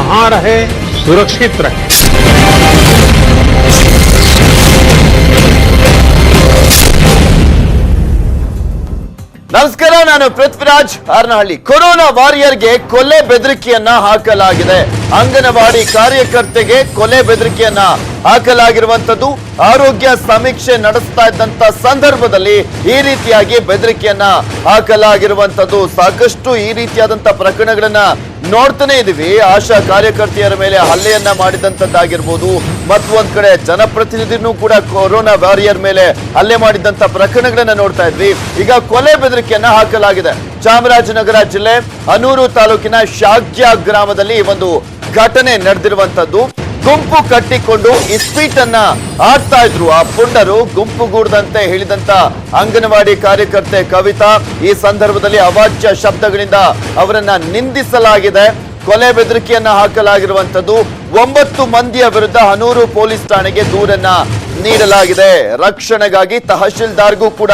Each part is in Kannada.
जहां रहे सुरक्षित रहे। ನಮಸ್ಕಾರ, ನಾನು ಪೃಥ್ವಿರಾಜ್ ಹಾರನಹಳ್ಳಿ. ಕೊರೋನಾ ವಾರಿಯರ್ಗೆ ಕೊಲೆ ಬೆದರಿಕೆಯನ್ನ ಹಾಕಲಾಗಿದೆ. ಅಂಗನವಾಡಿ ಕಾರ್ಯಕರ್ತೆಗೆ ಕೊಲೆ ಬೆದರಿಕೆಯನ್ನ ಹಾಕಲಾಗಿರುವಂತದ್ದು. ಆರೋಗ್ಯ ಸಮೀಕ್ಷೆ ನಡೆಸ್ತಾ ಇದ್ದಂತ ಸಂದರ್ಭದಲ್ಲಿ ಈ ರೀತಿಯಾಗಿ ಬೆದರಿಕೆಯನ್ನ ಹಾಕಲಾಗಿರುವಂತದ್ದು. ಸಾಕಷ್ಟು ಈ ರೀತಿಯಾದಂತ ಪ್ರಕರಣಗಳನ್ನ ನೋಡ್ತಾನೆ ಇದೀವಿ. ಆಶಾ ಕಾರ್ಯಕರ್ತೆಯರ ಮೇಲೆ ಹಲ್ಲೆಯನ್ನ ಮಾಡಿದಂತದ್ದಾಗಿರ್ಬೋದು, ಮತ್ತೊಂದ್ ಕಡೆ ಜನಪ್ರತಿನಿಧಿನೂ ಕೂಡ ಕೊರೋನಾ ವಾರಿಯರ್ ಮೇಲೆ ಹಲ್ಲೆ ಮಾಡಿದಂತ ಪ್ರಕರಣಗಳನ್ನ ನೋಡ್ತಾ ಇದ್ವಿ. ಈಗ ಕೊಲೆ ಬೆದರಿಕೆಯನ್ನ ಹಾಕಲಾಗಿದೆ. ಚಾಮರಾಜನಗರ ಜಿಲ್ಲೆ ಹನೂರು ತಾಲೂಕಿನ ಶಾಗ್ಯ ಗ್ರಾಮದಲ್ಲಿ ಒಂದು ಘಟನೆ ನಡೆದಿರುವಂತದ್ದು. ಗುಂಪು ಕಟ್ಟಿಕೊಂಡು ಇಸ್ಪೀಟನ್ನ ಆಡ್ತಾ ಇದ್ರು ಆ ಪುಂಡರು. ಗುಂಪುಗೂಡದಂತೆ ಹೇಳಿದಂತ ಅಂಗನವಾಡಿ ಕಾರ್ಯಕರ್ತೆ ಕವಿತಾ ಈ ಸಂದರ್ಭದಲ್ಲಿ ಅವಾಚ್ಯ ಶಬ್ದಗಳಿಂದ ಅವರನ್ನ ನಿಂದಿಸಲಾಗಿದೆ. ಕೊಲೆ ಬೆದರಿಕೆಯನ್ನ ಹಾಕಲಾಗಿರುವಂತದ್ದು. 9 ಮಂದಿಯ ವಿರುದ್ಧ ಹನೂರು ಪೊಲೀಸ್ ಠಾಣೆಗೆ ದೂರನ್ನ ನೀಡಲಾಗಿದೆ. ರಕ್ಷಣೆಗಾಗಿ ತಹಶೀಲ್ದಾರ್ಗೂ ಕೂಡ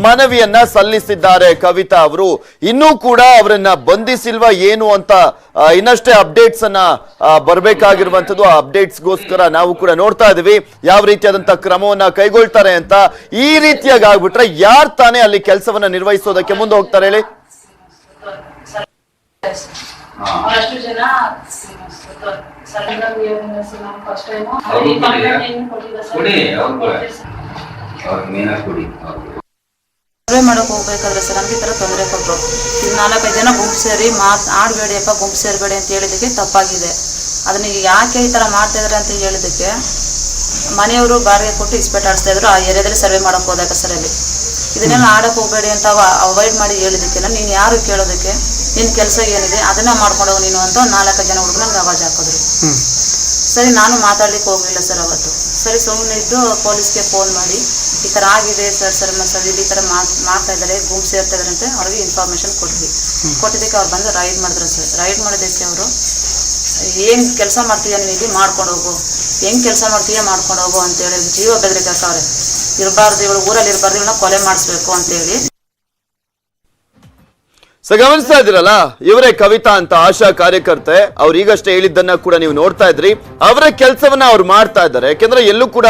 ಮನವಿಯನ್ನ ಸಲ್ಲಿಸಿದ್ದಾರೆ ಕವಿತಾ ಅವರು. ಇನ್ನೂ ಕೂಡ ಅವರನ್ನ ಬಂಧಿಸಿಲ್ವಾ ಏನು ಅಂತ ಇನ್ನಷ್ಟೇ ಅಪ್ಡೇಟ್ಸ್ ಅನ್ನ ಬರಬೇಕಾಗಿರುವಂತದ್ದು. ಆ ಅಪ್ಡೇಟ್ಸ್ಗೋಸ್ಕರ ನಾವು ಕೂಡ ನೋಡ್ತಾ ಇದೀವಿ ಯಾವ ರೀತಿಯಾದಂತ ಕ್ರಮವನ್ನ ಕೈಗೊಳ್ತಾರೆ ಅಂತ. ಈ ರೀತಿಯಾಗಿ ಆಗ್ಬಿಟ್ರೆ ಯಾರು ತಾನೇ ಅಲ್ಲಿ ಕೆಲಸವನ್ನ ನಿರ್ವಹಿಸೋದಕ್ಕೆ ಮುಂದೆ ಹೋಗ್ತಾರೆ ಹೇಳಿ? ಅಷ್ಟು ಜನ ಸರ್ವೆ ಮಾಡಕ್ ಹೋಗ್ಬೇಕಾದ್ರೆ ಸರ್ ನಮ್ಗೆ ಈ ತರ ತೊಂದರೆ ಕೊಟ್ರು. 4-5 ಜನ ಗುಂಪು ಸೇರಿ ಆಡ್ಬೇಡಿಯಪ್ಪ, ಗುಂಪು ಸೇರ್ಬೇಡಿ ಅಂತ ಹೇಳಿದಕ್ಕೆ ತಪ್ಪಾಗಿದೆ. ಅದನ್ನ ಯಾಕೆ ಈ ತರ ಮಾಡ್ತಾ ಇದಾರೆ ಅಂತ ಹೇಳಿದಕ್ಕೆ ಮನೆಯವರು ಬಾಡಿಗೆ ಕೊಟ್ಟು ಇಸ್ಪೇಟ್ ಆಡಿಸ್ತಾ ಇದ್ರು. ಆ ಏರಿಯಾದಲ್ಲಿ ಸರ್ವೆ ಮಾಡಕ್ ಹೋದಾಗ ಸರ್ ಅಲ್ಲಿ ಇದನ್ನೆಲ್ಲ ಆಡಕ್ ಹೋಗ್ಬೇಡಿ ಅಂತ ಅವಾಯ್ಡ್ ಮಾಡಿ ಹೇಳಿದಕ್ಕೆಲ್ಲ ನೀನ್ ಯಾರು ಕೇಳೋದಕ್ಕೆ, ನಿನ್ ಕೆಲಸ ಏನಿದೆ ಅದನ್ನ ಮಾಡ್ಕೊಂಡೋಗ ನೀನು ಅಂತ 4 ಜನ ಹುಡುಗರು ನಂಗೆ ಆವಾಜ್ ಹಾಕಿದ್ರು. ಸರಿ, ನಾನು ಮಾತಾಡ್ಲಿಕ್ಕೆ ಹೋಗ್ಲಿಲ್ಲ ಸರ್ ಅವತ್ತು. ಸರಿ, ಸುಮ್ಮನೆ ಇದ್ದು ಪೊಲೀಸ್ಗೆ ಫೋನ್ ಮಾಡಿ ಈ ತರ ಆಗಿದೆ ಸರ್ ಈ ತರ ಮಾಡ್ತಾ ಇದ್ದಾರೆ, ಗುಂಪು ಸೇರ್ತಾ ಇದಾರೆ ಅಂತ ಅವ್ರಿಗೆ ಇನ್ಫಾರ್ಮೇಶನ್ ಕೊಟ್ವಿ. ಕೊಟ್ಟಿದ್ದಕ್ಕೆ ಅವ್ರು ಬಂದು ರೈಡ್ ಮಾಡಿದ್ರು ಸರ್. ರೈಡ್ ಮಾಡಿದ್ದಕ್ಕೆ ಅವರು ಏನ್ ಕೆಲಸ ಮಾಡ್ತೀಯ ನೀನು ಇಲ್ಲಿ ಮಾಡ್ಕೊಂಡು ಹೋಗು, ಹೆಂಗ್ ಕೆಲಸ ಮಾಡ್ತೀಯ ಮಾಡ್ಕೊಂಡು ಹೋಗು ಅಂತೇಳಿ ಜೀವ ಬೆದರಿಕೆ ಹಾಕವ್ರೆ. ಇರಬಾರ್ದು, ಇವಳು ಊರಲ್ಲಿ ಇರಬಾರ್ದು, ಇವಳನ್ನ ಕೊಲೆ ಮಾಡಿಸ್ಬೇಕು ಅಂತೇಳಿ. ಗಮನಿಸ್ತಾ ಇದ್ರಲ್ಲ, ಇವರೇ ಕವಿತಾ ಅಂತ ಆಶಾ ಕಾರ್ಯಕರ್ತೆ. ಅವ್ರು ಈಗಷ್ಟೇ ಹೇಳಿದ್ದನ್ನ ಕೂಡ ನೀವು ನೋಡ್ತಾ ಇದ್ರಿ. ಅವರ ಕೆಲಸವನ್ನ ಅವ್ರು ಮಾಡ್ತಾ ಇದ್ದಾರೆ. ಯಾಕೆಂದ್ರೆ ಎಲ್ಲೂ ಕೂಡ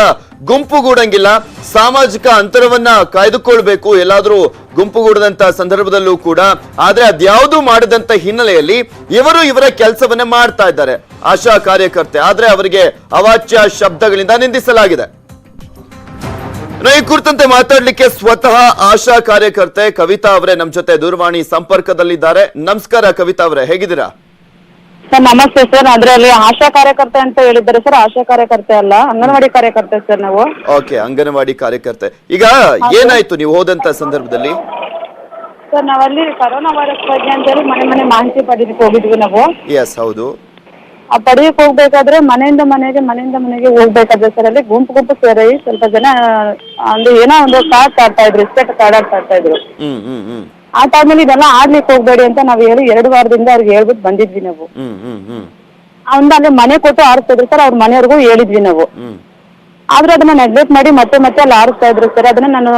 ಗುಂಪುಗೂಡಂಗಿಲ್ಲ, ಸಾಮಾಜಿಕ ಅಂತರವನ್ನ ಕಾಯ್ದುಕೊಳ್ಬೇಕು ಎಲ್ಲಾದ್ರೂ ಗುಂಪುಗೂಡದಂತ ಸಂದರ್ಭದಲ್ಲೂ ಕೂಡ. ಆದ್ರೆ ಅದ್ಯಾವುದು ಮಾಡದಂತ ಹಿನ್ನೆಲೆಯಲ್ಲಿ ಇವರ ಕೆಲಸವನ್ನ ಮಾಡ್ತಾ ಇದ್ದಾರೆ ಆಶಾ ಕಾರ್ಯಕರ್ತೆ. ಆದ್ರೆ ಅವರಿಗೆ ಅವಾಚ್ಯ ಶಬ್ದಗಳಿಂದ ನಿಂದಿಸಲಾಗಿದೆ. ಈ ಕುರಿತಂತೆ ಮಾತಾಡ್ಲಿಕ್ಕೆ ಸ್ವತಃ ಆಶಾ ಕಾರ್ಯಕರ್ತೆ ಕವಿತಾ ಅವರೇ ನಮ್ ಜೊತೆ ದೂರವಾಣಿ ಸಂಪರ್ಕದಲ್ಲಿದ್ದಾರೆ. ನಮಸ್ಕಾರ ಕವಿತಾ ಅವರೇ, ಹೇಗಿದ್ದೀರಾ? ಸರ್ ನಮಸ್ತೆ ಸರ್. ಅದ್ರಲ್ಲಿ ಆಶಾ ಕಾರ್ಯಕರ್ತೆ ಅಂತ ಹೇಳಿದ್ದಾರೆ ಸರ್. ಆಶಾ ಕಾರ್ಯಕರ್ತೆ ಅಲ್ಲ, ಅಂಗನವಾಡಿ ಕಾರ್ಯಕರ್ತೆ ಸರ್ ನಾವು. ಓಕೆ, ಅಂಗನವಾಡಿ ಕಾರ್ಯಕರ್ತೆ. ಈಗ ಏನಾಯ್ತು ನೀವು ಹೋದಂತ ಸಂದರ್ಭದಲ್ಲಿ? ಸರ್ ನಾವಲ್ಲಿ ಕರೋನಾ ವೈರಸ್ ಬಗ್ಗೆ ಅಂತ ಹೇಳಿ ಮನೆ ಮಾಹಿತಿ ಪಡೆದಕ್ಕೆ ಹೋಗಿದ್ವಿ ನಾವು. ಎಸ್, ಹೌದು. ಆ ಪಡೆಯಕ್ಕೆ ಹೋಗ್ಬೇಕಾದ್ರೆ ಮನೆಯಿಂದ ಮನೆಗೆ ಹೋಗ್ಬೇಕಾದ್ರೆ ಸರ್ ಅಲ್ಲಿ ಗುಂಪು ಸೇರಿ ಸ್ವಲ್ಪ ಜನ ಅಂದ್ರೆ ಏನೋ ಒಂದು ಕಾರ್ಡ್ ಆಡ್ತಾ ಇದ್ರು, ಇಸ್ಪೇಟ್ ಕಾರ್ಡ್ ಆಡ್ತಾ ಇದ್ರು. ಆ ಟೈಮಲ್ಲಿ ಇದೆಲ್ಲ ಆಡ್ಲಿಕ್ಕೆ ಹೋಗ್ಬೇಡಿ ಅಂತ ನಾವ್ ಹೇಳಿ 2 ವಾರದಿಂದ ಅವ್ರಿಗೆ ಹೇಳ್ಬಿಟ್ಟು ಬಂದಿದ್ವಿ ನಾವು. ಅಲ್ಲಿ ಮನೆ ಕೊಟ್ಟು ಆಡಿಸ್ತಾ ಇದ್ರು ಸರ್. ಅವ್ರ ಮನೆಯವ್ರಿಗೂ ಹೇಳಿದ್ವಿ ನಾವು. ಆದ್ರೆ ಅದನ್ನ ನೆಗ್ಲೆಕ್ಟ್ ಮಾಡಿ ಮತ್ತೆ ಅಲ್ಲಿ ಆಡಿಸ್ತಾ ಇದ್ರು ಸರ್. ಅದನ್ನ ನಾನು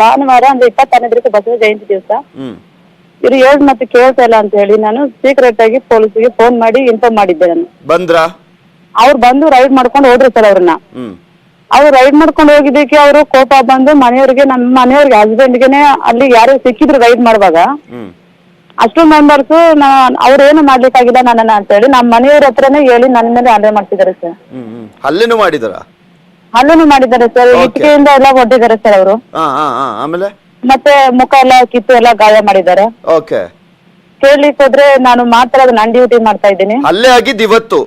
ಭಾನುವಾರ ಅಂದ್ರೆ 26ನೇ ಬಸವ ಜಯಂತಿ ದಿವಸ ಇವ್ರು ಹೇಳ್ ಮತ್ತೆ ಕೇಳ್ತಾ ಇಲ್ಲ ಅಂತ ಹೇಳಿ ನಾನು ಸೀಕ್ರೆಟ್ ಆಗಿ ಪೊಲೀಸ್ಗೆ ಫೋನ್ ಮಾಡಿ ಇನ್ಫಾರ್ಮ್ ಮಾಡಿದ್ದೆ. ನಾನು ಬಂದ್ರ ಅವ್ರು ಬಂದು ರೈಡ್ ಮಾಡ್ಕೊಂಡು ಹೋದ್ರು ಸರ್. ಅವ್ರನ್ನ ಅವ್ರು ರೈಡ್ ಮಾಡ್ಕೊಂಡು ಹೋಗಿದ್ದಕ್ಕೆ ಅವರು ಕೋಪ ಬಂದು ನಮ್ಮ ಮನೆಯವ್ರಿಗೆ ಹಸ್ಬೆಂಡ್ಗೆನೆ ಅಲ್ಲಿ ಯಾರು ಸಿಕ್ಕಿದ್ರು ರೈಡ್ ಮಾಡುವಾಗ ಅಷ್ಟು ಮೆಂಬರ್ಸ್ ಅವ್ರೇನು ಮಾಡ್ಲಿಕ್ಕಾಗಿಲ್ಲ ನನ್ನನ್ನ ಅಂತ ಹೇಳಿ ನಮ್ಮ ಮನೆಯವ್ರ ಹತ್ರನೇ ಹೇಳಿ ನನ್ನ ಮೇಲೆ ಹಲ್ಲೆ ಮಾಡ್ತಿದ್ದಾರೆ ಸರ್. ಹಲ್ಲೆನೂ ಮಾಡಿದಾರೆ ಸರ್. ಇಟ್ಟಿಗೆಯಿಂದ ಎಲ್ಲ ಹೊಡೆದಿದ್ದಾರೆ ಸರ್ ಅವರು. ಆಮೇಲೆ ಮತ್ತೆ ಮುಖ ಎಲ್ಲ ಕಿತ್ತು ಎಲ್ಲ ಗಾಯ ಮಾಡಿದ್ದಾರೆ. ಓಕೆ, ಕೇಳ್ಲಿಕ್ಕೆ ಹೋದ್ರೆ ನಾನು ಮಾತ್ರ ನಾನ್ ಡ್ಯೂಟಿ ಮಾಡ್ತಾ ಇದ್ದೀನಿ. ಹಲ್ಲೆ ಆಗಿದ್ದು ಇವತ್ತು?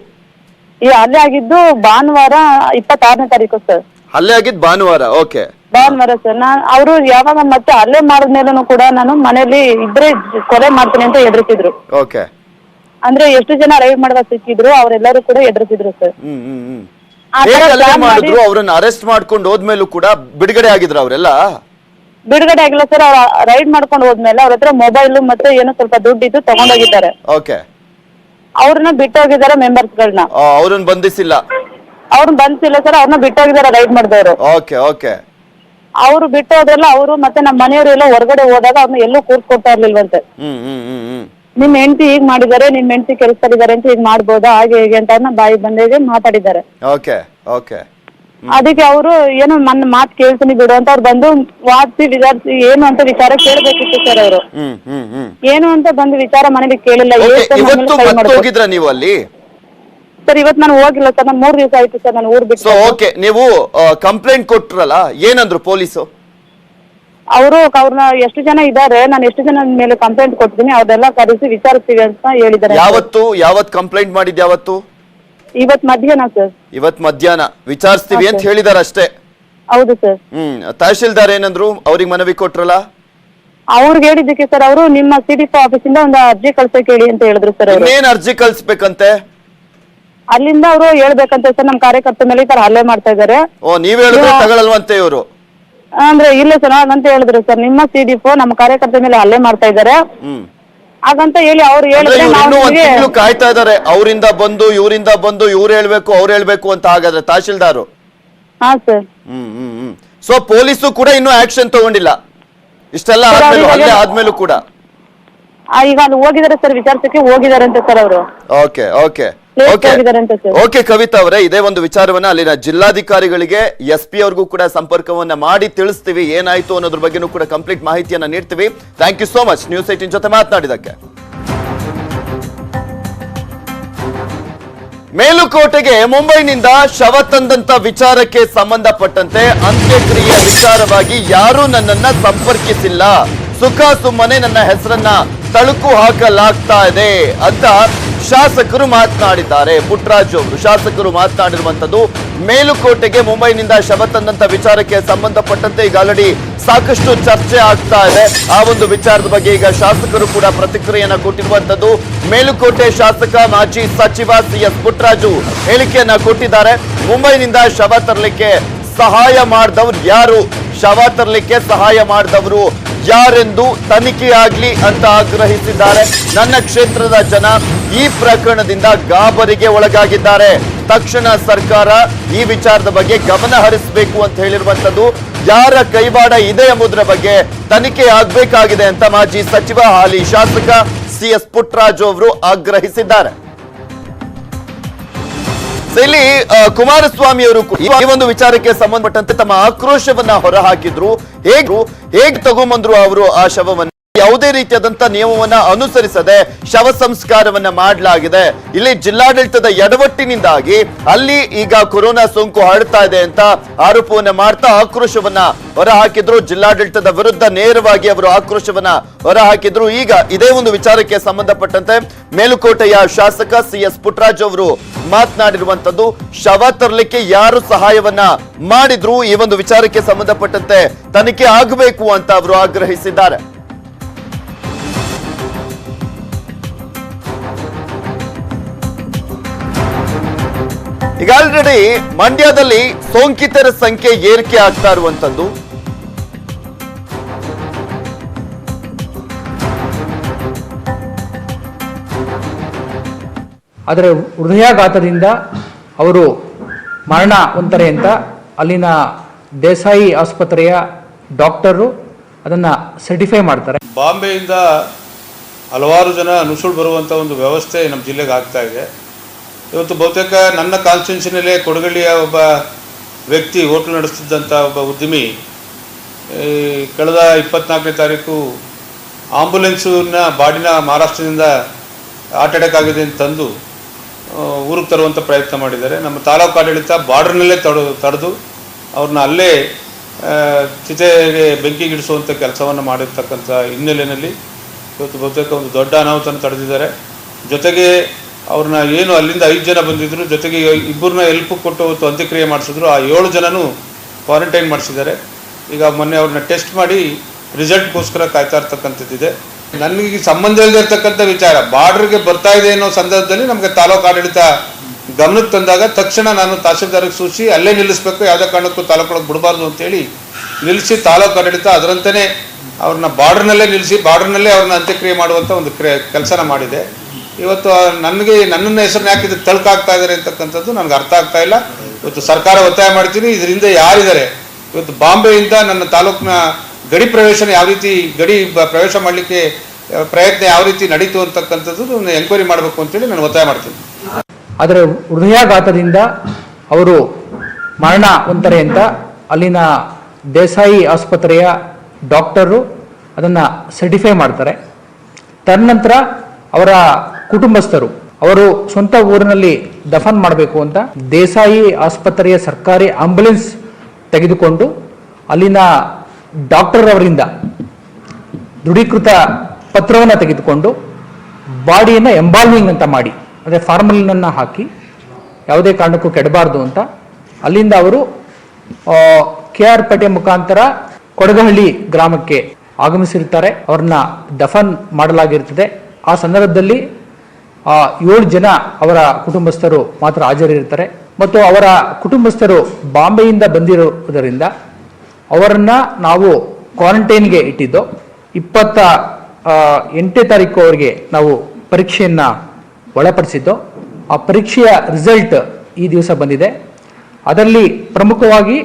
ಈ ಹಲ್ಲೆ ಆಗಿದ್ದು ಭಾನುವಾರ 26ನೇ ತಾರೀಕು ಸರ್. ಹಲ್ಲೆ ಆಗಿದ್ದು ಭಾನುವಾರ? ಓಕೆ, ಭಾನುವಾರ ಸರ್. ಅವರು ಯಾವಾಗ ಮತ್ತೆ ಹಲ್ಲೆ ಮಾಡಿದ್ಮೇಲೂ ಕೂಡ ನಾನು ಮನೇಲಿ ಇದ್ರೆ ಕೊಲೆ ಮಾಡ್ತೀನಿ ಅಂತ ಎದುರಿಸಿದ್ರು. ಓಕೆ, ಅಂದ್ರೆ ಎಷ್ಟು ಜನ ರೈಡ್ ಮಾಡುವ ಸಿಕ್ಕಿದ್ರು ಅವರೆಲ್ಲರೂ ಕೂಡ ಎದುರಿಸಿದ್ರು ಸರ್. ಅವ್ರನ್ನ ಅರೆಸ್ಟ್ ಮಾಡ್ಕೊಂಡು ಹೋದ್ಮೇಲೂ ಕೂಡ ಬಿಡುಗಡೆ ಆಗಿದ್ರು ಅವರೆಲ್ಲ? ಬಿಡುಗಡೆ ಆಗಿಲ್ಲ ಸರ್. ಅವ್ರ ರೈಡ್ ಮಾಡ್ಕೊಂಡು ಹೋದ್ಮೇಲೆ ಅವ್ರ ಹತ್ರ ಮೊಬೈಲ್ ಮತ್ತೆ ಏನೋ ಸ್ವಲ್ಪ ದುಡ್ಡು ಇದ್ದು ತಗೊಂಡೋಗಿದ್ದಾರೆ. ಓಕೆ, ಅವ್ರನ್ನ ಬಿಟ್ಟೋಗಿದ್ದಾರೆ ಮೆಂಬರ್ಸ್ ಗಳನ್ನ. ಅವ್ರನ್ನ ಬಂಧಿಸಿಲ್ಲ? ಅವ್ರನ್ನ ಬಂಧಿಸಿಲ್ಲ ಸರ್. ಅವ್ರನ್ನ ಬಿಟ್ಟೋಗಿದ್ದಾರೆ ರೈಡ್ ಮಾಡಿದವರು. ಓಕೆ ಓಕೆ, ಅವರು ಬಿಟ್ಟು ಹೋದ್ರಲ್ಲ, ಅವರು ಮತ್ತೆ ನಮ್ಮ ಮನೆಯವರು ಎಲ್ಲ ಹೊರಗಡೆ ಹೋದಾಗ ಅವ್ರನ್ನ ಎಲ್ಲೂ ಕೂರ್ಸ್ಕೊಡ್ತಾ ಇರ್ಲಿಲ್ವಂತೆ. ನಿಮ್ ಹೆಂಡತಿ ಹೀಗ್ ಮಾಡಿದ್ದಾರೆ, ನಿಮ್ ಹೆಂಡತಿ ಕೆಲಸದಲ್ಲಿದ್ದಾರೆ ಅಂತ ಹೀಗ್ ಮಾಡ್ಬೋದಾ ಹಾಗೆ ಹೇಗೆ ಅಂತ ಬಾಯಿ ಬಂದಿಗೆ ಮಾತಾಡಿದ್ದಾರೆ. Okay okay. ಅದಕ್ಕೆ ಅವರು ಏನೋ ನನ್ನ ಮಾತು ಕೇಳ್ತೀನಿ ಬಿಡು ಅಂತ ಅವ್ರು ಬಂದು ವಾದಿಸಿ ವಿಚಾರಿಸಿ ಏನು ಅಂತ ವಿಚಾರ ಕೇಳಬೇಕಿತ್ತು ಸರ್. ಅವರು ಏನು ಅಂತ ಬಂದು ವಿಚಾರ ಮನೇಲಿ ಕೇಳಿಲ್ಲ. ಹೋಗಿದ್ರ ನೀವು ಅಲ್ಲಿ? ಸರ್ ಇವತ್ತು ನಾನು ಹೋಗಿಲ್ಲ ಸರ್, ನಾನು 3 ದಿವಸ ಆಯ್ತು ಸರ್ ನಾನು ಊರ್ ಬಿಟ್ಟು. ಓಕೆ, ನೀವು ಕಂಪ್ಲೇಂಟ್ ಕೊಟ್ರಲ್ಲ, ಏನಂದ್ರು ಪೊಲೀಸು? ಅವ್ರನ್ನ ಎಷ್ಟು ಜನ ಇದ್ದಾರೆ, ನಾನು ಎಷ್ಟು ಜನ ಮೇಲೆ ಕಂಪ್ಲೇಂಟ್ ಕೊಡ್ತೀನಿ, ಅವ್ರೆಲ್ಲ ಕರೆಸಿ ವಿಚಾರಿಸ್ತೀವಿ ಅಂತ ಹೇಳಿದ್ದಾರೆ. ಯಾವತ್ತು ಕಂಪ್ಲೇಂಟ್ ಮಾಡಿದ್? ಯಾವತ್ತು? ಇವತ್ ಮಧ್ಯಾಹ್ನ ಸರ್. ಇವತ್ ಮಧ್ಯಾಹ್ನ ವಿಚಾರಿಸ್ತೀವಿ ಅಂತ ಹೇಳಿದಾರೆ ಅಷ್ಟೇ? ಹೌದು ಸರ್. ತಹಶೀಲ್ದಾರ್ ಏನಂದ್ರು? ಅವ್ರಿಗೆ ಮನವಿ ಕೊಟ್ರಲ್ಲ? ಅವ್ರಿಗೆ ಹೇಳಿದ್ದಕ್ಕೆ ಸರ್ ಅವರು ನಿಮ್ಮ CDP ಆಫೀಸಿಂದ ಒಂದು ಅರ್ಜಿ ಕಳ್ಸಕ್ ಹೇಳಿ ಅಂತ ಹೇಳಿದ್ರು ಸರ್. ಅವ್ರು ಏನ್ ಅರ್ಜಿ ಕಳ್ಸ್ಬೇಕಂತೆ? ಅಲ್ಲಿಂದ ಅವರು ಹೇಳ್ಬೇಕಂತೆ ಸರ್, ನಮ್ ಕಾರ್ಯಕರ್ತ ಮೇಲೆ ಈ ತರ ಹಲ್ಲೆ ಮಾಡ್ತಾ ಇದಾರೆ. ನೀವ್ ಹೇಳಿದ್ರೆ ತಗೊಳಲ್ವಂತೆ ಇವರು? ಅಂದ್ರೆ ಇಲ್ಲ ಸರ್ ಹಾಗಂತ ಹೇಳಿದ್ರು ಸರ್, ನಿಮ್ಮ CDP ನಮ್ಮ ಕಾರ್ಯಕರ್ತ ಮೇಲೆ ಹಲ್ಲೆ ಮಾಡ್ತಾ ಇದಾರೆ ಹಾಗಂತ ಹೇಳಿ ಅವ್ರು ಹೇಳಿದ್ರೆ ತಿಂಗಳು ಕಾಯ್ತಾ ಇದಾರೆ. ಅವರಿಂದ ಬಂದು ಇವರಿಂದ ಬಂದು ಇವ್ರು ಹೇಳ್ಬೇಕು ಅವ್ರು ಹೇಳ್ಬೇಕು ಅಂತ. ಹಾಗಾದ್ರೆ ತಹಶೀಲ್ದಾರು? ಹಾ ಸರ್. ಸೊ ಪೊಲೀಸು ಕೂಡ ಇನ್ನೂ ಆಕ್ಷನ್ ತಗೊಂಡಿಲ್ಲ ಇಷ್ಟೆಲ್ಲ ಹಲ್ಲೆ ಆದ್ಮೇಲೂ ಕೂಡ? ಈಗ ಅಲ್ಲಿ ಹೋಗಿದ್ದಾರೆ ಸರ್, ವಿಚಾರಿಸಕ್ಕೆ ಹೋಗಿದ್ದಾರೆ ಅಂತ ಸರ್ ಅವರು. ಓಕೆ ಓಕೆ ಓಕೆ ಕವಿತಾ ಅವರೇ, ಇದೇ ಒಂದು ವಿಚಾರವನ್ನ ಅಲ್ಲಿನ ಜಿಲ್ಲಾಧಿಕಾರಿಗಳಿಗೆ SP ಅವ್ರಿಗೂ ಕೂಡ ಸಂಪರ್ಕವನ್ನ ಮಾಡಿ ತಿಳಿಸ್ತೀವಿ. ಏನಾಯ್ತು ಅನ್ನೋದ್ರ ಬಗ್ಗೆನೂ ಕೂಡ ಕಂಪ್ಲೀಟ್ ಮಾಹಿತಿಯನ್ನ ನೀಡ್ತೀವಿ. Thank you so much news 18 ಜೊತೆ ಮಾತನಾಡಿದಕ್ಕೆ. ಮೇಲುಕೋಟೆಗೆ ಮುಂಬೈನಿಂದ ಶವ ತಂದಂತ ವಿಚಾರಕ್ಕೆ ಸಂಬಂಧಪಟ್ಟಂತೆ ಅಂತ್ಯಕ್ರಿಯೆ ವಿಚಾರವಾಗಿ ಯಾರೂ ನನ್ನನ್ನ ಸಂಪರ್ಕಿಸಿಲ್ಲ, ಸುಖ ಸುಮ್ಮನೆ ನನ್ನ ಹೆಸರನ್ನ ತಳುಕು ಹಾಕಲಾಗ್ತಾ ಇದೆ ಅಂತ ಶಾಸಕರು ಮಾತನಾಡಿದ್ದಾರೆ. ಪುಟ್ಟರಾಜು ಅವರು ಶಾಸಕರು ಮಾತನಾಡಿರುವಂತದ್ದು ಮೇಲುಕೋಟೆಗೆ ಮುಂಬೈನಿಂದ ಶವ ತಂದಂತ ವಿಚಾರಕ್ಕೆ ಸಂಬಂಧಪಟ್ಟಂತೆ ಈಗ ಆಲ್ರೆಡಿ ಸಾಕಷ್ಟು ಚರ್ಚೆ ಆಗ್ತಾ ಇದೆ. ಆ ಒಂದು ವಿಚಾರದ ಬಗ್ಗೆ ಈಗ ಶಾಸಕರು ಕೂಡ ಪ್ರತಿಕ್ರಿಯೆಯನ್ನ ಕೊಟ್ಟಿರುವಂತದ್ದು. ಮೇಲುಕೋಟೆ ಶಾಸಕ ಮಾಜಿ ಸಚಿವ CS ಪುಟ್ಟರಾಜು ಹೇಳಿಕೆಯನ್ನ ಕೊಟ್ಟಿದ್ದಾರೆ. ಮುಂಬೈನಿಂದ ಶವ ತರಲಿಕ್ಕೆ ಸಹಾಯ ಮಾಡಿದವರು ಯಾರು, ಶವ ತರಲಿಕ್ಕೆ ಸಹಾಯ ಮಾಡಿದವರು ಯಾರೆಂದು ತನಿಖೆ ಆಗ್ಲಿ ಅಂತ ಆಗ್ರಹಿಸಿದ್ದಾರೆ. ನನ್ನ ಕ್ಷೇತ್ರದ ಜನ ಈ ಪ್ರಕರಣದಿಂದ ಗಾಬರಿಗೆ ಒಳಗಾಗಿದ್ದಾರೆ. ತಕ್ಷಣ ಸರ್ಕಾರ ಈ ವಿಚಾರದ ಬಗ್ಗೆ ಗಮನ ಹರಿಸಬೇಕು ಅಂತ ಹೇಳಿರುವಂತದ್ದು. ಯಾರ ಕೈವಾಡ ಇದೆ ಎಂಬುದರ ಬಗ್ಗೆ ತನಿಖೆ ಆಗ್ಬೇಕಾಗಿದೆ ಅಂತ ಮಾಜಿ ಸಚಿವ ಹಾಲಿ ಶಾಸಕ CS ಪುಟ್ಟರಾಜು ಅವರು ಆಗ್ರಹಿಸಿದ್ದಾರೆ. ಇಲ್ಲಿ ಕುಮಾರಸ್ವಾಮಿ ಅವರು ಈ ಒಂದು ವಿಚಾರಕ್ಕೆ ಸಂಬಂಧಪಟ್ಟಂತೆ ತಮ್ಮ ಆಕ್ರೋಶವನ್ನ ಹೊರಹಾಕಿದ್ರು. ಹೇಗ್ ತಗೊಂಬಂದ್ರು ಅವರು ಆ ಶವವನ್ನ? ಯಾವುದೇ ರೀತಿಯಾದಂತ ನಿಯಮವನ್ನ ಅನುಸರಿಸದೆ ಶವ ಸಂಸ್ಕಾರವನ್ನ ಮಾಡಲಾಗಿದೆ. ಇಲ್ಲಿ ಜಿಲ್ಲಾಡಳಿತದ ಎಡವಟ್ಟಿನಿಂದಾಗಿ ಅಲ್ಲಿ ಈಗ ಕೊರೋನಾ ಸೋಂಕು ಹರಡ್ತಾ ಇದೆ ಅಂತ ಆರೋಪವನ್ನ ಮಾಡ್ತಾ ಆಕ್ರೋಶವನ್ನ ಹೊರಹಾಕಿದ್ರು. ಜಿಲ್ಲಾಡಳಿತದ ವಿರುದ್ಧ ನೇರವಾಗಿ ಅವರು ಆಕ್ರೋಶವನ್ನ ಹೊರಹಾಕಿದ್ರು. ಈಗ ಇದೇ ಒಂದು ವಿಚಾರಕ್ಕೆ ಸಂಬಂಧಪಟ್ಟಂತೆ ಮೇಲುಕೋಟೆಯ ಶಾಸಕ CS ಪುಟ್ಟರಾಜು ಅವರು ಮಾತನಾಡಿರುವಂತದ್ದು. ಶವ ತರಲಿಕ್ಕೆ ಯಾರು ಸಹಾಯವನ್ನ ಮಾಡಿದ್ರು, ಈ ಒಂದು ವಿಚಾರಕ್ಕೆ ಸಂಬಂಧಪಟ್ಟಂತೆ ತನಿಖೆ ಆಗಬೇಕು ಅಂತ ಅವರು ಆಗ್ರಹಿಸಿದ್ದಾರೆ. ಈಗ ಆಲ್ರೆಡಿ ಮಂಡ್ಯದಲ್ಲಿ ಸೋಂಕಿತರ ಸಂಖ್ಯೆ ಏರಿಕೆ ಆಗ್ತಾ ಇರುವಂತದ್ದು. ಆದರೆ ಹೃದಯಾಘಾತದಿಂದ ಅವರು ಮರಣ ಹೊಂತಾರೆ ಅಂತ ಅಲ್ಲಿನ ದೇಸಾಯಿ ಆಸ್ಪತ್ರೆಯ ಡಾಕ್ಟರು ಅದನ್ನು ಸರ್ಟಿಫೈ ಮಾಡ್ತಾರೆ. ಬಾಂಬೆಯಿಂದ ಹಲವಾರು ಜನ ನುಸುಳು ಬರುವಂಥ ಒಂದು ವ್ಯವಸ್ಥೆ ನಮ್ಮ ಜಿಲ್ಲೆಗೆ ಆಗ್ತಾ ಇದೆ. ಇವತ್ತು ಬಹುತೇಕ ನನ್ನ ಕಾನ್ಸ್ಟಿಟ್ಯೂನ್ಸಿನಲ್ಲೇ ಕೊಡಗಳ್ಳಿಯ ಒಬ್ಬ ವ್ಯಕ್ತಿ ಹೋಟ್ಲು ನಡೆಸ್ತಿದ್ದಂಥ ಒಬ್ಬ ಉದ್ಯಮಿ ಕಳೆದ 24ನೇ ತಾರೀಕು ಆಂಬುಲೆನ್ಸನ್ನ ಬಾಡಿನ ಮಹಾರಾಷ್ಟ್ರದಿಂದ ಹಾರ್ಟ್ ಅಟ್ಯಾಕ್ ಆಗಿದೆ ಅಂತ ತಂದು ಊರಿಗೆ ತರುವಂಥ ಪ್ರಯತ್ನ ಮಾಡಿದ್ದಾರೆ. ನಮ್ಮ ತಾಲೂಕು ಆಡಳಿತ ಬಾರ್ಡರ್ನಲ್ಲೇ ತಡೆದು ಅವ್ರನ್ನ ಅಲ್ಲೇ ಚಿತೆಗೆ ಬೆಂಕಿಗಿಡಿಸುವಂಥ ಕೆಲಸವನ್ನು ಮಾಡಿರ್ತಕ್ಕಂಥ ಹಿನ್ನೆಲೆಯಲ್ಲಿ ಇವತ್ತು ಬಹುತೇಕ ಒಂದು ದೊಡ್ಡ ಅನಾಹುತನ ತಡೆದಿದ್ದಾರೆ. ಜೊತೆಗೆ ಅವ್ರನ್ನ ಏನು ಅಲ್ಲಿಂದ 5 ಜನ ಬಂದಿದ್ದರು, ಜೊತೆಗೆ 2 ಹೆಲ್ಪ್ ಕೊಟ್ಟು ಅವತ್ತು ಅಂತ್ಯಕ್ರಿಯೆ ಮಾಡಿಸಿದ್ರು. ಆ 7 ಜನನೂ ಕ್ವಾರಂಟೈನ್ ಮಾಡಿಸಿದ್ದಾರೆ. ಈಗ ಮೊನ್ನೆ ಅವ್ರನ್ನ ಟೆಸ್ಟ್ ಮಾಡಿ ರಿಸಲ್ಟ್ಗೋಸ್ಕರ ಕಾಯ್ತಾ ಇರ್ತಕ್ಕಂಥದ್ದಿದೆ. ನನಗೆ ಸಂಬಂಧ ಇಲ್ಲದೆ ಇರ್ತಕ್ಕಂಥ ವಿಚಾರ ಬಾರ್ಡ್ರಿಗೆ ಬರ್ತಾ ಇದೆ ಅನ್ನೋ ಸಂದರ್ಭದಲ್ಲಿ ನಮಗೆ ತಾಲೂಕು ಆಡಳಿತ ಗಮನಕ್ಕೆ ತಂದಾಗ ತಕ್ಷಣ ನಾನು ತಹಶೀಲ್ದಾರ್ಗೆ ಸೂಚಿಸಿ ಅಲ್ಲೇ ನಿಲ್ಲಿಸಬೇಕು, ಯಾವುದೇ ಕಾರಣಕ್ಕೂ ತಾಲೂಕೊಳಗೆ ಬಿಡಬಾರ್ದು ಅಂತೇಳಿ ನಿಲ್ಲಿಸಿ ತಾಲೂಕು ಆಡಳಿತ ಅದರಂತೆಯೇ ಅವ್ರನ್ನ ಬಾರ್ಡರ್ನಲ್ಲೇ ನಿಲ್ಲಿಸಿ ಬಾರ್ಡರ್ನಲ್ಲೇ ಅವ್ರನ್ನ ಅಂತ್ಯಕ್ರಿಯೆ ಮಾಡುವಂಥ ಒಂದು ಕೆಲಸನ ಮಾಡಿದೆ. ಇವತ್ತು ನನ್ನನ್ನು ಹೆಸರನ್ನ ಯಾಕೆ ಇದಕ್ಕೆ ತಳ್ಕಾಗ್ತಾ ಇದ್ದಾರೆ ಅಂತಕ್ಕಂಥದ್ದು ನನಗೆ ಅರ್ಥ ಆಗ್ತಾ ಇಲ್ಲ. ಇವತ್ತು ಸರ್ಕಾರ ಒತ್ತಾಯ ಮಾಡ್ತೀನಿ, ಇದರಿಂದ ಯಾರಿದ್ದಾರೆ ಇವತ್ತು ಬಾಂಬೆಯಿಂದ ನನ್ನ ತಾಲೂಕಿನ ಗಡಿ ಪ್ರವೇಶನ ಯಾವ ರೀತಿ ಗಡಿ ಪ್ರವೇಶ ಮಾಡಲಿಕ್ಕೆ ಪ್ರಯತ್ನ ಯಾವ ರೀತಿ ನಡೀತು ಅಂತಕ್ಕಂಥದ್ದು ಎಂಕ್ವೈರಿ ಮಾಡಬೇಕು ಅಂತೇಳಿ ನಾನು ಒತ್ತಾಯ ಮಾಡ್ತೀನಿ. ಆದರೆ ಹೃದಯಾಘಾತದಿಂದ ಅವರು ಮರಣ ಹೊಂತಾರೆ ಅಂತ ಅಲ್ಲಿನ ದೇಸಾಯಿ ಆಸ್ಪತ್ರೆಯ ಡಾಕ್ಟರು ಅದನ್ನು ಸರ್ಟಿಫೈ ಮಾಡ್ತಾರೆ. ತದನಂತರ ಅವರ ಕುಟುಂಬಸ್ಥರು ಅವರು ಸ್ವಂತ ಊರಿನಲ್ಲಿ ದಫನ್ ಮಾಡಬೇಕು ಅಂತ ದೇಸಾಯಿ ಆಸ್ಪತ್ರೆಯ ಸರ್ಕಾರಿ ಆಂಬ್ಯುಲೆನ್ಸ್ ತೆಗೆದುಕೊಂಡು ಅಲ್ಲಿನ ಡಾಕ್ಟರ್ ಅವರಿಂದ ದೃಢೀಕೃತ ಪತ್ರವನ್ನು ತೆಗೆದುಕೊಂಡು ಬಾಡಿಯನ್ನು ಎಂಬಾಲ್ವಿಂಗ್ ಅಂತ ಮಾಡಿ, ಅಂದರೆ ಫಾರ್ಮಲಿನನ್ನು ಹಾಕಿ ಯಾವುದೇ ಕಾರಣಕ್ಕೂ ಕೆಡಬಾರ್ದು ಅಂತ ಅಲ್ಲಿಂದ ಅವರು KR ಪೇಟೆ ಮುಖಾಂತರ ಕೊಡಗಹಳ್ಳಿ ಗ್ರಾಮಕ್ಕೆ ಆಗಮಿಸಿರ್ತಾರೆ. ಅವ್ರನ್ನ ದಫನ್ ಮಾಡಲಾಗಿರ್ತದೆ. ಆ ಸಂದರ್ಭದಲ್ಲಿ 7 ಜನ ಅವರ ಕುಟುಂಬಸ್ಥರು ಮಾತ್ರ ಹಾಜರಿರ್ತಾರೆ ಮತ್ತು ಅವರ ಕುಟುಂಬಸ್ಥರು ಬಾಂಬೆಯಿಂದ ಬಂದಿರುವುದರಿಂದ ಅವರನ್ನ ನಾವು ಕ್ವಾರಂಟೈನ್ಗೆ ಇಟ್ಟಿದ್ದು. 28ನೇ ತಾರೀಕು ಅವರಿಗೆ ನಾವು ಪರೀಕ್ಷೆಯನ್ನು ಒಳಪಡಿಸಿದ್ದು. ಆ ಪರೀಕ್ಷೆಯ ರಿಸಲ್ಟ್ ಈ ದಿವಸ ಬಂದಿದೆ. ಅದರಲ್ಲಿ ಪ್ರಮುಖವಾಗಿ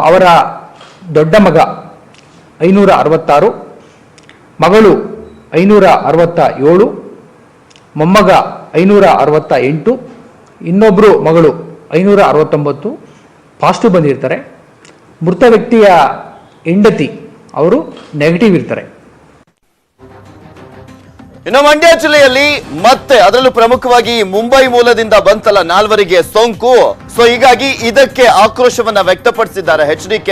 ಅವರ ದೊಡ್ಡ ಮಗ 566, ಮಗಳು 567, ಮೊಮ್ಮಗ 568, ಇನ್ನೊಬ್ಬರು ಮಗಳು 569 ಪಾಸಿಟಿವ್ ಬಂದಿರ್ತಾರೆ. ಮೃತ ವ್ಯಕ್ತಿಯ ಹೆಂಡತಿ ಅವರು ನೆಗೆಟಿವ್ ಇರ್ತಾರೆ. ಇನ್ನು ಮಂಡ್ಯ ಜಿಲ್ಲೆಯಲ್ಲಿ ಮತ್ತೆ ಅದರಲ್ಲೂ ಪ್ರಮುಖವಾಗಿ ಮುಂಬೈ ಮೂಲದಿಂದ ಬಂತಲ್ಲ 4ವರಿಗೆ ಸೋಂಕು. ಸೊ ಹೀಗಾಗಿ ಇದಕ್ಕೆ ಆಕ್ರೋಶವನ್ನ ವ್ಯಕ್ತಪಡಿಸಿದ್ದಾರೆ HDK.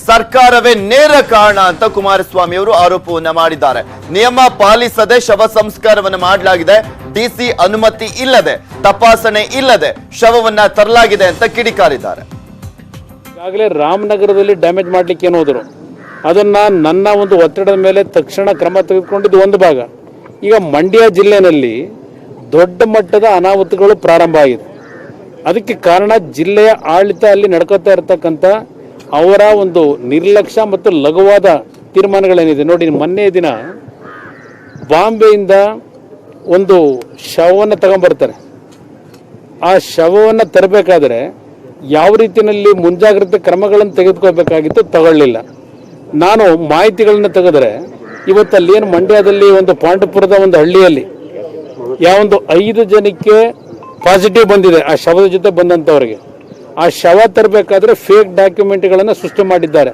ಸರ್ಕಾರವೇ ನೇರ ಕಾರಣ ಅಂತ ಕುಮಾರಸ್ವಾಮಿ ಅವರು ಆರೋಪವನ್ನ ಮಾಡಿದ್ದಾರೆ. ನಿಯಮ ಪಾಲಿಸದೆ ಶವ ಸಂಸ್ಕಾರವನ್ನು ಮಾಡಲಾಗಿದೆ, DC ಅನುಮತಿ ಇಲ್ಲದೆ, ತಪಾಸಣೆ ಇಲ್ಲದೆ ಶವವನ್ನ ತರಲಾಗಿದೆ ಅಂತ ಕಿಡಿಕಾರಿದ್ದಾರೆ. ಈಗಾಗಲೇ ರಾಮನಗರದಲ್ಲಿ ಡ್ಯಾಮೇಜ್ ಮಾಡ್ಲಿಕ್ಕೆ ಏನು ಹೋದ್ರು, ಅದನ್ನ ನನ್ನ ಒಂದು ಒತ್ತಡದ ಮೇಲೆ ತಕ್ಷಣ ಕ್ರಮ ತೆಗೆದುಕೊಂಡಿದ್ದು ಒಂದು ಭಾಗ. ಈಗ ಮಂಡ್ಯ ಜಿಲ್ಲೆಯಲ್ಲಿ ದೊಡ್ಡ ಮಟ್ಟದ ಅನಾಹುತಗಳು ಪ್ರಾರಂಭ ಆಗಿದೆ. ಅದಕ್ಕೆ ಕಾರಣ ಜಿಲ್ಲೆಯ ಆಡಳಿತ ಅಲ್ಲಿ ನಡ್ಕೋತಾ ಇರತಕ್ಕಂಥ ಅವರ ಒಂದು ನಿರ್ಲಕ್ಷ್ಯ ಮತ್ತು ಲಘುವಾದ ತೀರ್ಮಾನಗಳೇನಿದೆ. ನೋಡಿ, ಮೊನ್ನೆ ದಿನ ಬಾಂಬೆಯಿಂದ ಒಂದು ಶವವನ್ನು ತಗೊಂಡ್ಬರ್ತಾರೆ. ಆ ಶವವನ್ನು ತರಬೇಕಾದ್ರೆ ಯಾವ ರೀತಿಯಲ್ಲಿ ಮುಂಜಾಗ್ರತೆ ಕ್ರಮಗಳನ್ನು ತೆಗೆದುಕೋಬೇಕಾಗಿತ್ತು, ತಗೊಳ್ಳಿಲ್ಲ. ನಾನು ಮಾಹಿತಿಗಳನ್ನು ತೆಗೆದರೆ ಇವತ್ತಲ್ಲಿ ಏನು ಮಂಡ್ಯದಲ್ಲಿ ಒಂದು ಪಾಂಡವಪುರದ ಒಂದು ಹಳ್ಳಿಯಲ್ಲಿ ಯಾವೊಂದು 5 ಜನಕ್ಕೆ ಪಾಸಿಟಿವ್ ಬಂದಿದೆ ಆ ಶವದ ಜೊತೆ ಬಂದಂಥವ್ರಿಗೆ. ಆ ಶವ ತರಬೇಕಾದ್ರೆ ಫೇಕ್ ಡಾಕ್ಯುಮೆಂಟ್ಗಳನ್ನು ಸೃಷ್ಟಿ ಮಾಡಿದ್ದಾರೆ.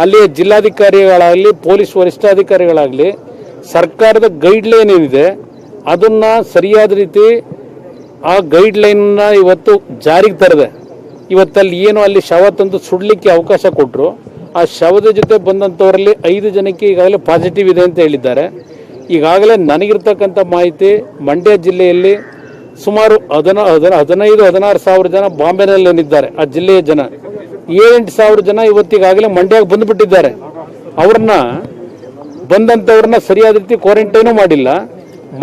ಅಲ್ಲಿ ಜಿಲ್ಲಾಧಿಕಾರಿಗಳಾಗಲಿ, ಪೊಲೀಸ್ ವರಿಷ್ಠಾಧಿಕಾರಿಗಳಾಗಲಿ ಸರ್ಕಾರದ ಗೈಡ್ಲೈನ್ ಏನಿದೆ ಅದನ್ನು ಸರಿಯಾದ ರೀತಿ ಆ ಗೈಡ್ಲೈನ್ನ ಇವತ್ತು ಜಾರಿಗೆ ತರದೆ ಇವತ್ತಲ್ಲಿ ಏನು ಅಲ್ಲಿ ಶವ ತಂದು ಸುಡಲಿಕ್ಕೆ ಅವಕಾಶ ಕೊಟ್ಟರು. ಆ ಶವದ ಜೊತೆ ಬಂದಂಥವರಲ್ಲಿ 5 ಜನಕ್ಕೆ ಈಗಾಗಲೇ ಪಾಸಿಟಿವ್ ಇದೆ ಅಂತ ಹೇಳಿದ್ದಾರೆ. ಈಗಾಗಲೇ ನನಗಿರ್ತಕ್ಕಂಥ ಮಾಹಿತಿ, ಮಂಡ್ಯ ಜಿಲ್ಲೆಯಲ್ಲಿ ಸುಮಾರು 15-16 ಸಾವಿರ ಜನ ಬಾಂಬೆನಲ್ಲಿದ್ದಾರೆ. ಆ ಜಿಲ್ಲೆಯ ಜನ 7-8 ಸಾವಿರ ಜನ ಇವತ್ತಿಗಾಗಲೇ ಮಂಡ್ಯಕ್ಕೆ ಬಂದುಬಿಟ್ಟಿದ್ದಾರೆ. ಅವ್ರನ್ನ ಬಂದಂಥವ್ರನ್ನ ಸರಿಯಾದ ರೀತಿ ಕ್ವಾರಂಟೈನು ಮಾಡಿಲ್ಲ.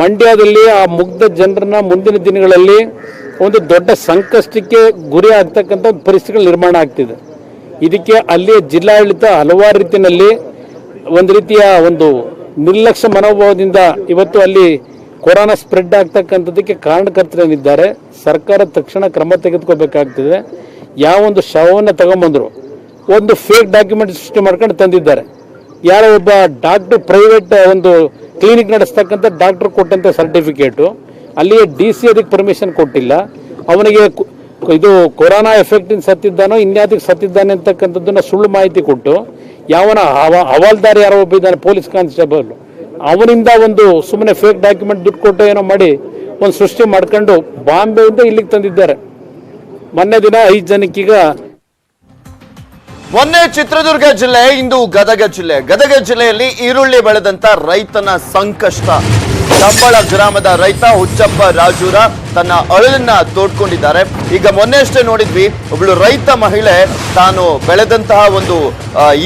ಮಂಡ್ಯದಲ್ಲಿ ಆ ಮುಗ್ಧ ಜನರನ್ನ ಮುಂದಿನ ದಿನಗಳಲ್ಲಿ ಒಂದು ದೊಡ್ಡ ಸಂಕಷ್ಟಕ್ಕೆ ಗುರಿ ಆಗ್ತಕ್ಕಂಥ ಪರಿಸ್ಥಿತಿಗಳು ನಿರ್ಮಾಣ ಆಗ್ತಿದೆ. ಇದಕ್ಕೆ ಅಲ್ಲಿಯ ಜಿಲ್ಲಾಡಳಿತ ಹಲವಾರು ರೀತಿಯಲ್ಲಿ ಒಂದು ರೀತಿಯ ಒಂದು ನಿರ್ಲಕ್ಷ್ಯ ಮನೋಭಾವದಿಂದ ಇವತ್ತು ಅಲ್ಲಿ ಕೊರೋನಾ ಸ್ಪ್ರೆಡ್ ಆಗ್ತಕ್ಕಂಥದ್ದಕ್ಕೆ ಕಾರಣಕರ್ತರೇನಿದ್ದಾರೆ. ಸರ್ಕಾರ ತಕ್ಷಣ ಕ್ರಮ ತೆಗೆದುಕೋಬೇಕಾಗ್ತದೆ. ಯಾವೊಂದು ಶವವನ್ನು ತಗೊಂಬಂದ್ರು ಒಂದು ಫೇಕ್ ಡಾಕ್ಯುಮೆಂಟ್ ಸೃಷ್ಟಿ ಮಾಡ್ಕೊಂಡು ತಂದಿದ್ದಾರೆ. ಯಾರೋ ಒಬ್ಬ ಡಾಕ್ಟರ್, ಪ್ರೈವೇಟ್ ಒಂದು ಕ್ಲಿನಿಕ್ ನಡೆಸ್ತಕ್ಕಂಥ ಡಾಕ್ಟರ್ ಕೊಟ್ಟಂಥ ಸರ್ಟಿಫಿಕೇಟು, ಅಲ್ಲಿಯೇ DC ಅದಕ್ಕೆ ಪರ್ಮಿಷನ್ ಕೊಟ್ಟಿಲ್ಲ. ಅವನಿಗೆ ಇದು ಕೊರೋನಾ ಎಫೆಕ್ಟಿಂದ ಸತ್ತಿದ್ದಾನೋ ಇನ್ಯಾತಿಗೆ ಸತ್ತಿದ್ದಾನೆ ಅಂತಕ್ಕಂಥದ್ದನ್ನ ಸುಳ್ಳು ಮಾಹಿತಿ ಕೊಟ್ಟು ಯಾವನ ಹವಾಲ್ದಾರ್ ಯಾರೋ ಒಬ್ಬ ಇದ್ದಾನೆ, ಪೊಲೀಸ್ ಕಾನ್ಸ್ಟೇಬಲ್, ಅವನಿಂದ ಒಂದು ಸುಮ್ಮನೆ ಫೇಕ್ ಡಾಕ್ಯುಮೆಂಟ್ ದುಡ್ಡು ಕೊಟ್ಟು ಏನೋ ಮಾಡಿ ಒಂದು ಸೃಷ್ಟಿ ಮಾಡ್ಕೊಂಡು ಬಾಂಬೆಯಿಂದ ಇಲ್ಲಿಗೆ ತಂದಿದ್ದಾರೆ. ಮೊನ್ನೆ ದಿನ 5 ಜನಕ್ಕೀಗ ಮೊನ್ನೆ ಚಿತ್ರದುರ್ಗ ಜಿಲ್ಲೆ, ಇಂದು ಗದಗ ಜಿಲ್ಲೆ. ಗದಗ ಜಿಲ್ಲೆಯಲ್ಲಿ ಈರುಳ್ಳಿ ಬೆಳೆದಂತ ರೈತನ ಸಂಕಷ್ಟ. ಕಂಬಳ ಗ್ರಾಮದ ರೈತ ಹುಚ್ಚಪ್ಪ ರಾಜೂರ ತನ್ನ ಅಳಲನ್ನ ತೋಡ್ಕೊಂಡಿದ್ದಾರೆ. ಈಗ ಮೊನ್ನೆಷ್ಟೇ ನೋಡಿದ್ವಿ, ಒಬ್ಳು ರೈತ ಮಹಿಳೆ ತಾನು ಬೆಳೆದಂತಹ ಒಂದು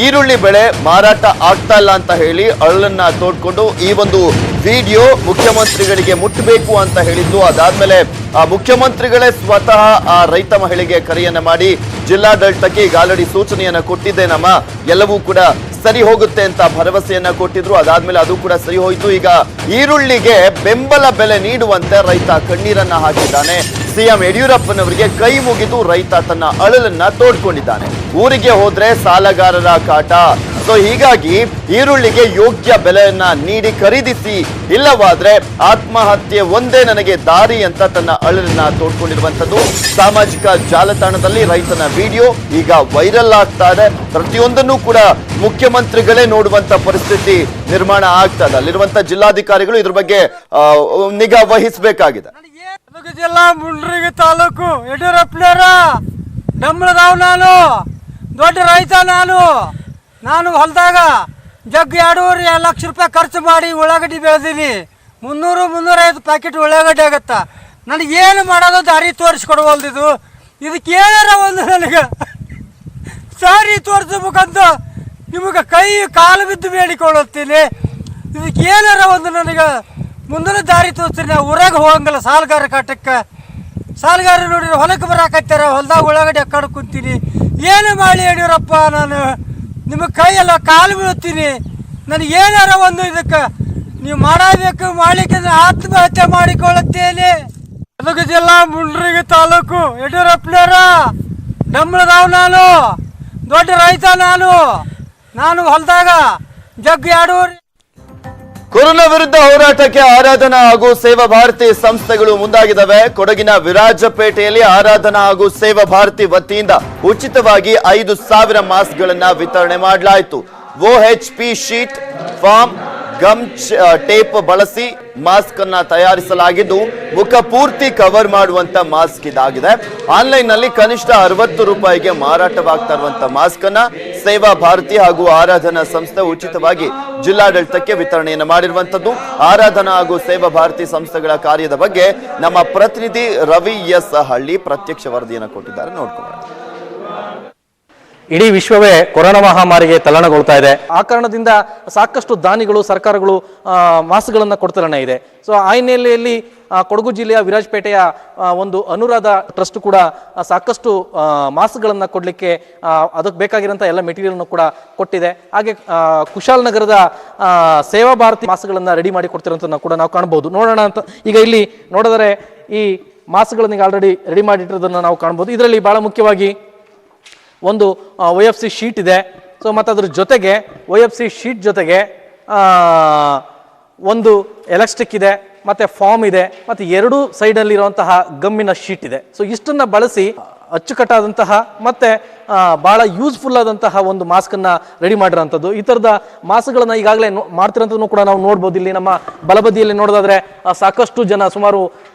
ಈರುಳ್ಳಿ ಬೆಳೆ ಮಾರಾಟ ಆಗ್ತಾ ಇಲ್ಲ ಅಂತ ಹೇಳಿ ಅಳಲನ್ನ ತೋಡ್ಕೊಂಡು ಈ ಒಂದು ವಿಡಿಯೋ ಮುಖ್ಯಮಂತ್ರಿಗಳಿಗೆ ಮುಟ್ಟಬೇಕು ಅಂತ ಹೇಳಿದ್ದು. ಅದಾದ್ಮೇಲೆ ಆ ಮುಖ್ಯಮಂತ್ರಿಗಳೇ ಸ್ವತಃ ಆ ರೈತ ಮಹಿಳೆಗೆ ಕರೆಯನ್ನ ಮಾಡಿ ಜಿಲ್ಲಾಡಳಿತಕ್ಕೆ ಈಗ ಆಲ್ರೆಡಿ ಸೂಚನೆಯನ್ನ ಕೊಟ್ಟಿದ್ದೇನಮ್ಮ, ಎಲ್ಲವೂ ಕೂಡ ಸರಿ ಹೋಗುತ್ತೆ ಅಂತ ಭರವಸೆಯನ್ನ ಕೊಟ್ಟಿದ್ರು. ಅದಾದ್ಮೇಲೆ ಅದು ಕೂಡ ಸರಿ ಹೋಯಿತು. ಈಗ ಈರುಳ್ಳಿಗೆ ಬೆಂಬಲ ಬೆಲೆ ನೀಡುವಂತೆ ರೈತ ಕಣ್ಣೀರನ್ನ ಹಾಕಿದ್ದಾನೆ. ಸಿಎಂ ಯಡಿಯೂರಪ್ಪನವರಿಗೆ ಕೈ ಮುಗಿದು ರೈತ ತನ್ನ ಅಳಲನ್ನ ತೋಡ್ಕೊಂಡಿದ್ದಾನೆ. ಊರಿಗೆ ಹೋದ್ರೆ ಸಾಲಗಾರರ ಕಾಟ, ಸೊ ಹೀಗಾಗಿ ಈರುಳ್ಳಿಗೆ ಯೋಗ್ಯ ಬೆಲೆಯನ್ನ ನೀಡಿ ಖರೀದಿಸಿ, ಇಲ್ಲವಾದ್ರೆ ಆತ್ಮಹತ್ಯೆ ಒಂದೇ ನನಗೆ ದಾರಿ ಅಂತ ತನ್ನ ಅಳಲನ್ನ ತೋಡ್ಕೊಂಡಿರುವಂತದ್ದು. ಸಾಮಾಜಿಕ ಜಾಲತಾಣದಲ್ಲಿ ರೈತನ ವಿಡಿಯೋ ಈಗ ವೈರಲ್ ಆಗ್ತಾ ಇದೆ. ಪ್ರತಿಯೊಂದನ್ನು ಕೂಡ ಮುಖ್ಯಮಂತ್ರಿಗಳೇ ನೋಡುವಂತ ಪರಿಸ್ಥಿತಿ ನಿರ್ಮಾಣ ಆಗ್ತಾ ಇದೆ. ಅಲ್ಲಿರುವಂತ ಜಿಲ್ಲಾಧಿಕಾರಿಗಳು ಇದ್ರ ಬಗ್ಗೆ ನಿಗಾ ವಹಿಸಬೇಕಾಗಿದೆ. ಜಿಲ್ಲಾ ಮುಂಡ್ರಿಗಿ ತಾಲೂಕು ಯಡಿಯೂರಪ್ಪನವರ ಬೆಂಬಲದವ ನಾನು, ದೊಡ್ಡ ರೈತ ನಾನು ಹೊಲದಾಗ ಜಗ್ 2.5 ಲಕ್ಷ ರೂಪಾಯಿ ಖರ್ಚು ಮಾಡಿ ಉಳ್ಳಾಗಡ್ಡಿ ಬೆಳೆದೀನಿ. 300-350 ಪ್ಯಾಕೆಟ್ ಉಳ್ಳಾಗಡ್ಡಿ ಆಗತ್ತ. ನನಗೇನು ಮಾಡೋದು ದಾರಿ ತೋರಿಸ್ಕೊಡ್ವಲ್ದಿದು. ಇದಕ್ಕೆ ಏನಾರ ಒಂದು ನನಗೆ ದಾರಿ ತೋರಿಸ್ಬೇಕಂತ ನಿಮಗೆ ಕೈ ಕಾಲು ಬಿದ್ದು ಬೇಡಿಕೊಳ್ಳುತ್ತೀನಿ. ಇದಕ್ಕೆ ಏನಾರ ಒಂದು ನನಗೆ ಮುಂದಿನ ದಾರಿ ತೋರಿಸ್ತೀನಿ. ನಾವು ಊರಾಗ ಹೋಗಂಗಿಲ್ಲ ಸಾಲಗಾರ ಕಾಟಕ್ಕೆ. ಸಾಲಗಾರ ನೋಡಿದ್ರೆ ಹೊಲಕ್ಕೆ ಬರಾಕತ್ತಾರ, ಹೊಲದಾಗ ಉಳ್ಳಾಗಡ್ಡಿ ಅಕ್ಕಾಡ ಕುಂತೀನಿ. ಏನು ಮಾಡಿ ಯಡಿಯೂರಪ್ಪ, ನಾನು ನಿಮಗೆ ಕೈಯೆಲ್ಲ ಕಾಲು ಬೀಳ್ತೀನಿ. ನನಗೆ ಏನಾರ ಒಂದು ಇದಕ್ಕೆ ನೀವು ಮಾಡಬೇಕು, ಮಾಡಲಿಕ್ಕೆ ಆತ್ಮಹತ್ಯೆ ಮಾಡಿಕೊಳ್ಳುತ್ತೇನೆ. ಗದಗ ಜಿಲ್ಲಾ ಮುಂಡ್ರಿಗಿ ತಾಲೂಕು ಯಡಿಯೂರಪ್ಪನವರ ಬೆಂಬಲದವ ನಾನು, ದೊಡ್ಡ ರೈತ ನಾನು ಹೊಲದಾಗ ಜಗ್ 2.5 ಕೊರೋನಾ ವಿರುದ್ಧ ಹೋರಾಟಕ್ಕೆ ಆರಾಧನಾ ಹಾಗೂ ಸೇವಾ ಭಾರತಿ ಸಂಸ್ಥೆಗಳು ಮುಂದಾಗಿದ್ದಾವೆ. ಕೊಡಗಿನ ವಿರಾಜಪೇಟೆಯಲ್ಲಿ ಆರಾಧನಾ ಹಾಗೂ ಸೇವಾ ಭಾರತಿ ವತಿಯಿಂದ ಉಚಿತವಾಗಿ 5,000 ಮಾಸ್ಕ್ಗಳನ್ನ ವಿತರಣೆ ಮಾಡಲಾಯಿತು. OHP sheet, foam, gum tape ಬಳಸಿ ಮಾಸ್ಕ್ ಅನ್ನ ತಯಾರಿಸಲಾಗಿದ್ದು ಮುಖ ಪೂರ್ತಿ ಕವರ್ ಮಾಡುವಂತ ಮಾಸ್ಕ್ ಇದಾಗಿದೆ. ಆನ್ಲೈನ್ ನಲ್ಲಿ ಕನಿಷ್ಠ 60 ರೂಪಾಯಿಗೆ ಮಾರಾಟವಾಗ್ತಾ ಇರುವಂತ ಮಾಸ್ಕ್ ಅನ್ನ ಸೇವಾ ಭಾರತಿ ಹಾಗೂ ಆರಾಧನಾ ಸಂಸ್ಥೆ ಉಚಿತವಾಗಿ ಜಿಲ್ಲಾಡಳಿತಕ್ಕೆ ವಿತರಣೆಯನ್ನು ಮಾಡಿರುವಂತದ್ದು. ಆರಾಧನಾ ಹಾಗೂ ಸೇವಾ ಭಾರತಿ ಸಂಸ್ಥೆಗಳ ಕಾರ್ಯದ ಬಗ್ಗೆ ನಮ್ಮ ಪ್ರತಿನಿಧಿ ರವಿ ಎಸ್ ಹಳ್ಳಿ ಪ್ರತ್ಯಕ್ಷ ವರದಿಯನ್ನು ಕೊಟ್ಟಿದ್ದಾರೆ, ನೋಡ್ಕೊಳ್ಳೋಣ. ಇಡೀ ವಿಶ್ವವೇ ಕೊರೋನಾ ಮಹಾಮಾರಿಗೆ ತಲ್ಲಣಗೊಳ್ತಾ ಇದೆ. ಆ ಕಾರಣದಿಂದ ಸಾಕಷ್ಟು ದಾನಿಗಳು, ಸರ್ಕಾರಗಳು ಮಾಸ್ಕ್ಗಳನ್ನು ಕೊಡ್ತಲೇ ಇದೆ. ಸೊ ಆ ಹಿನ್ನೆಲೆಯಲ್ಲಿ ಕೊಡಗು ಜಿಲ್ಲೆಯ ವಿರಾಜಪೇಟೆಯ ಒಂದು ಅನುರಾಧ ಟ್ರಸ್ಟ್ ಕೂಡ ಸಾಕಷ್ಟು ಮಾಸ್ಕ್ಗಳನ್ನು ಕೊಡಲಿಕ್ಕೆ ಅದಕ್ಕೆ ಬೇಕಾಗಿರೋಂಥ ಎಲ್ಲ ಮೆಟೀರಿಯಲ್ನು ಕೂಡ ಕೊಟ್ಟಿದೆ. ಹಾಗೆ ಕುಶಾಲನಗರದ ಸೇವಾ ಭಾರತಿ ಮಾಸ್ಕ್ಗಳನ್ನು ರೆಡಿ ಮಾಡಿ ಕೊಡ್ತಿರೋಂಥದ್ದನ್ನು ಕೂಡ ನಾವು ಕಾಣ್ಬೋದು. ನೋಡೋಣ ಅಂತ ಈಗ ಇಲ್ಲಿ ನೋಡಿದರೆ ಈ ಮಾಸ್ಕ್ಗಳನ್ನು ಆಲ್ರೆಡಿ ರೆಡಿ ಮಾಡಿಟ್ಟಿರೋದನ್ನು ನಾವು ಕಾಣ್ಬೋದು. ಇದರಲ್ಲಿ ಭಾಳ ಮುಖ್ಯವಾಗಿ ಒಂದು OFC ಶೀಟ್ ಇದೆ. ಸೊ ಮತ್ತು ಅದ್ರ ಜೊತೆಗೆ OFC ಶೀಟ್ ಜೊತೆಗೆ ಒಂದು ಎಲಾಸ್ಟಿಕ್ ಇದೆ, ಮತ್ತು ಫಾರ್ಮ್ ಇದೆ, ಮತ್ತು 2 ಸೈಡಲ್ಲಿರುವಂತಹ ಗಮ್ಮಿನ ಶೀಟ್ ಇದೆ. ಸೊ ಇಷ್ಟನ್ನು ಬಳಸಿ ಅಚ್ಚುಕಟ್ಟಾದಂತಹ ಮತ್ತು ಭಾಳ ಯೂಸ್ಫುಲ್ ಆದಂತಹ ಒಂದು ಮಾಸ್ಕನ್ನು ರೆಡಿ ಮಾಡಿರೋಂಥದ್ದು. ಈ ಥರದ ಮಾಸ್ಕ್ಗಳನ್ನು ಈಗಾಗಲೇ ಮಾಡ್ತಿರೋಂಥದ್ದು ಕೂಡ ನಾವು ನೋಡ್ಬೋದು. ಇಲ್ಲಿ ನಮ್ಮ ಬಲಬದಿಯಲ್ಲಿ ನೋಡೋದಾದರೆ ಸಾಕಷ್ಟು ಜನ, ಸುಮಾರು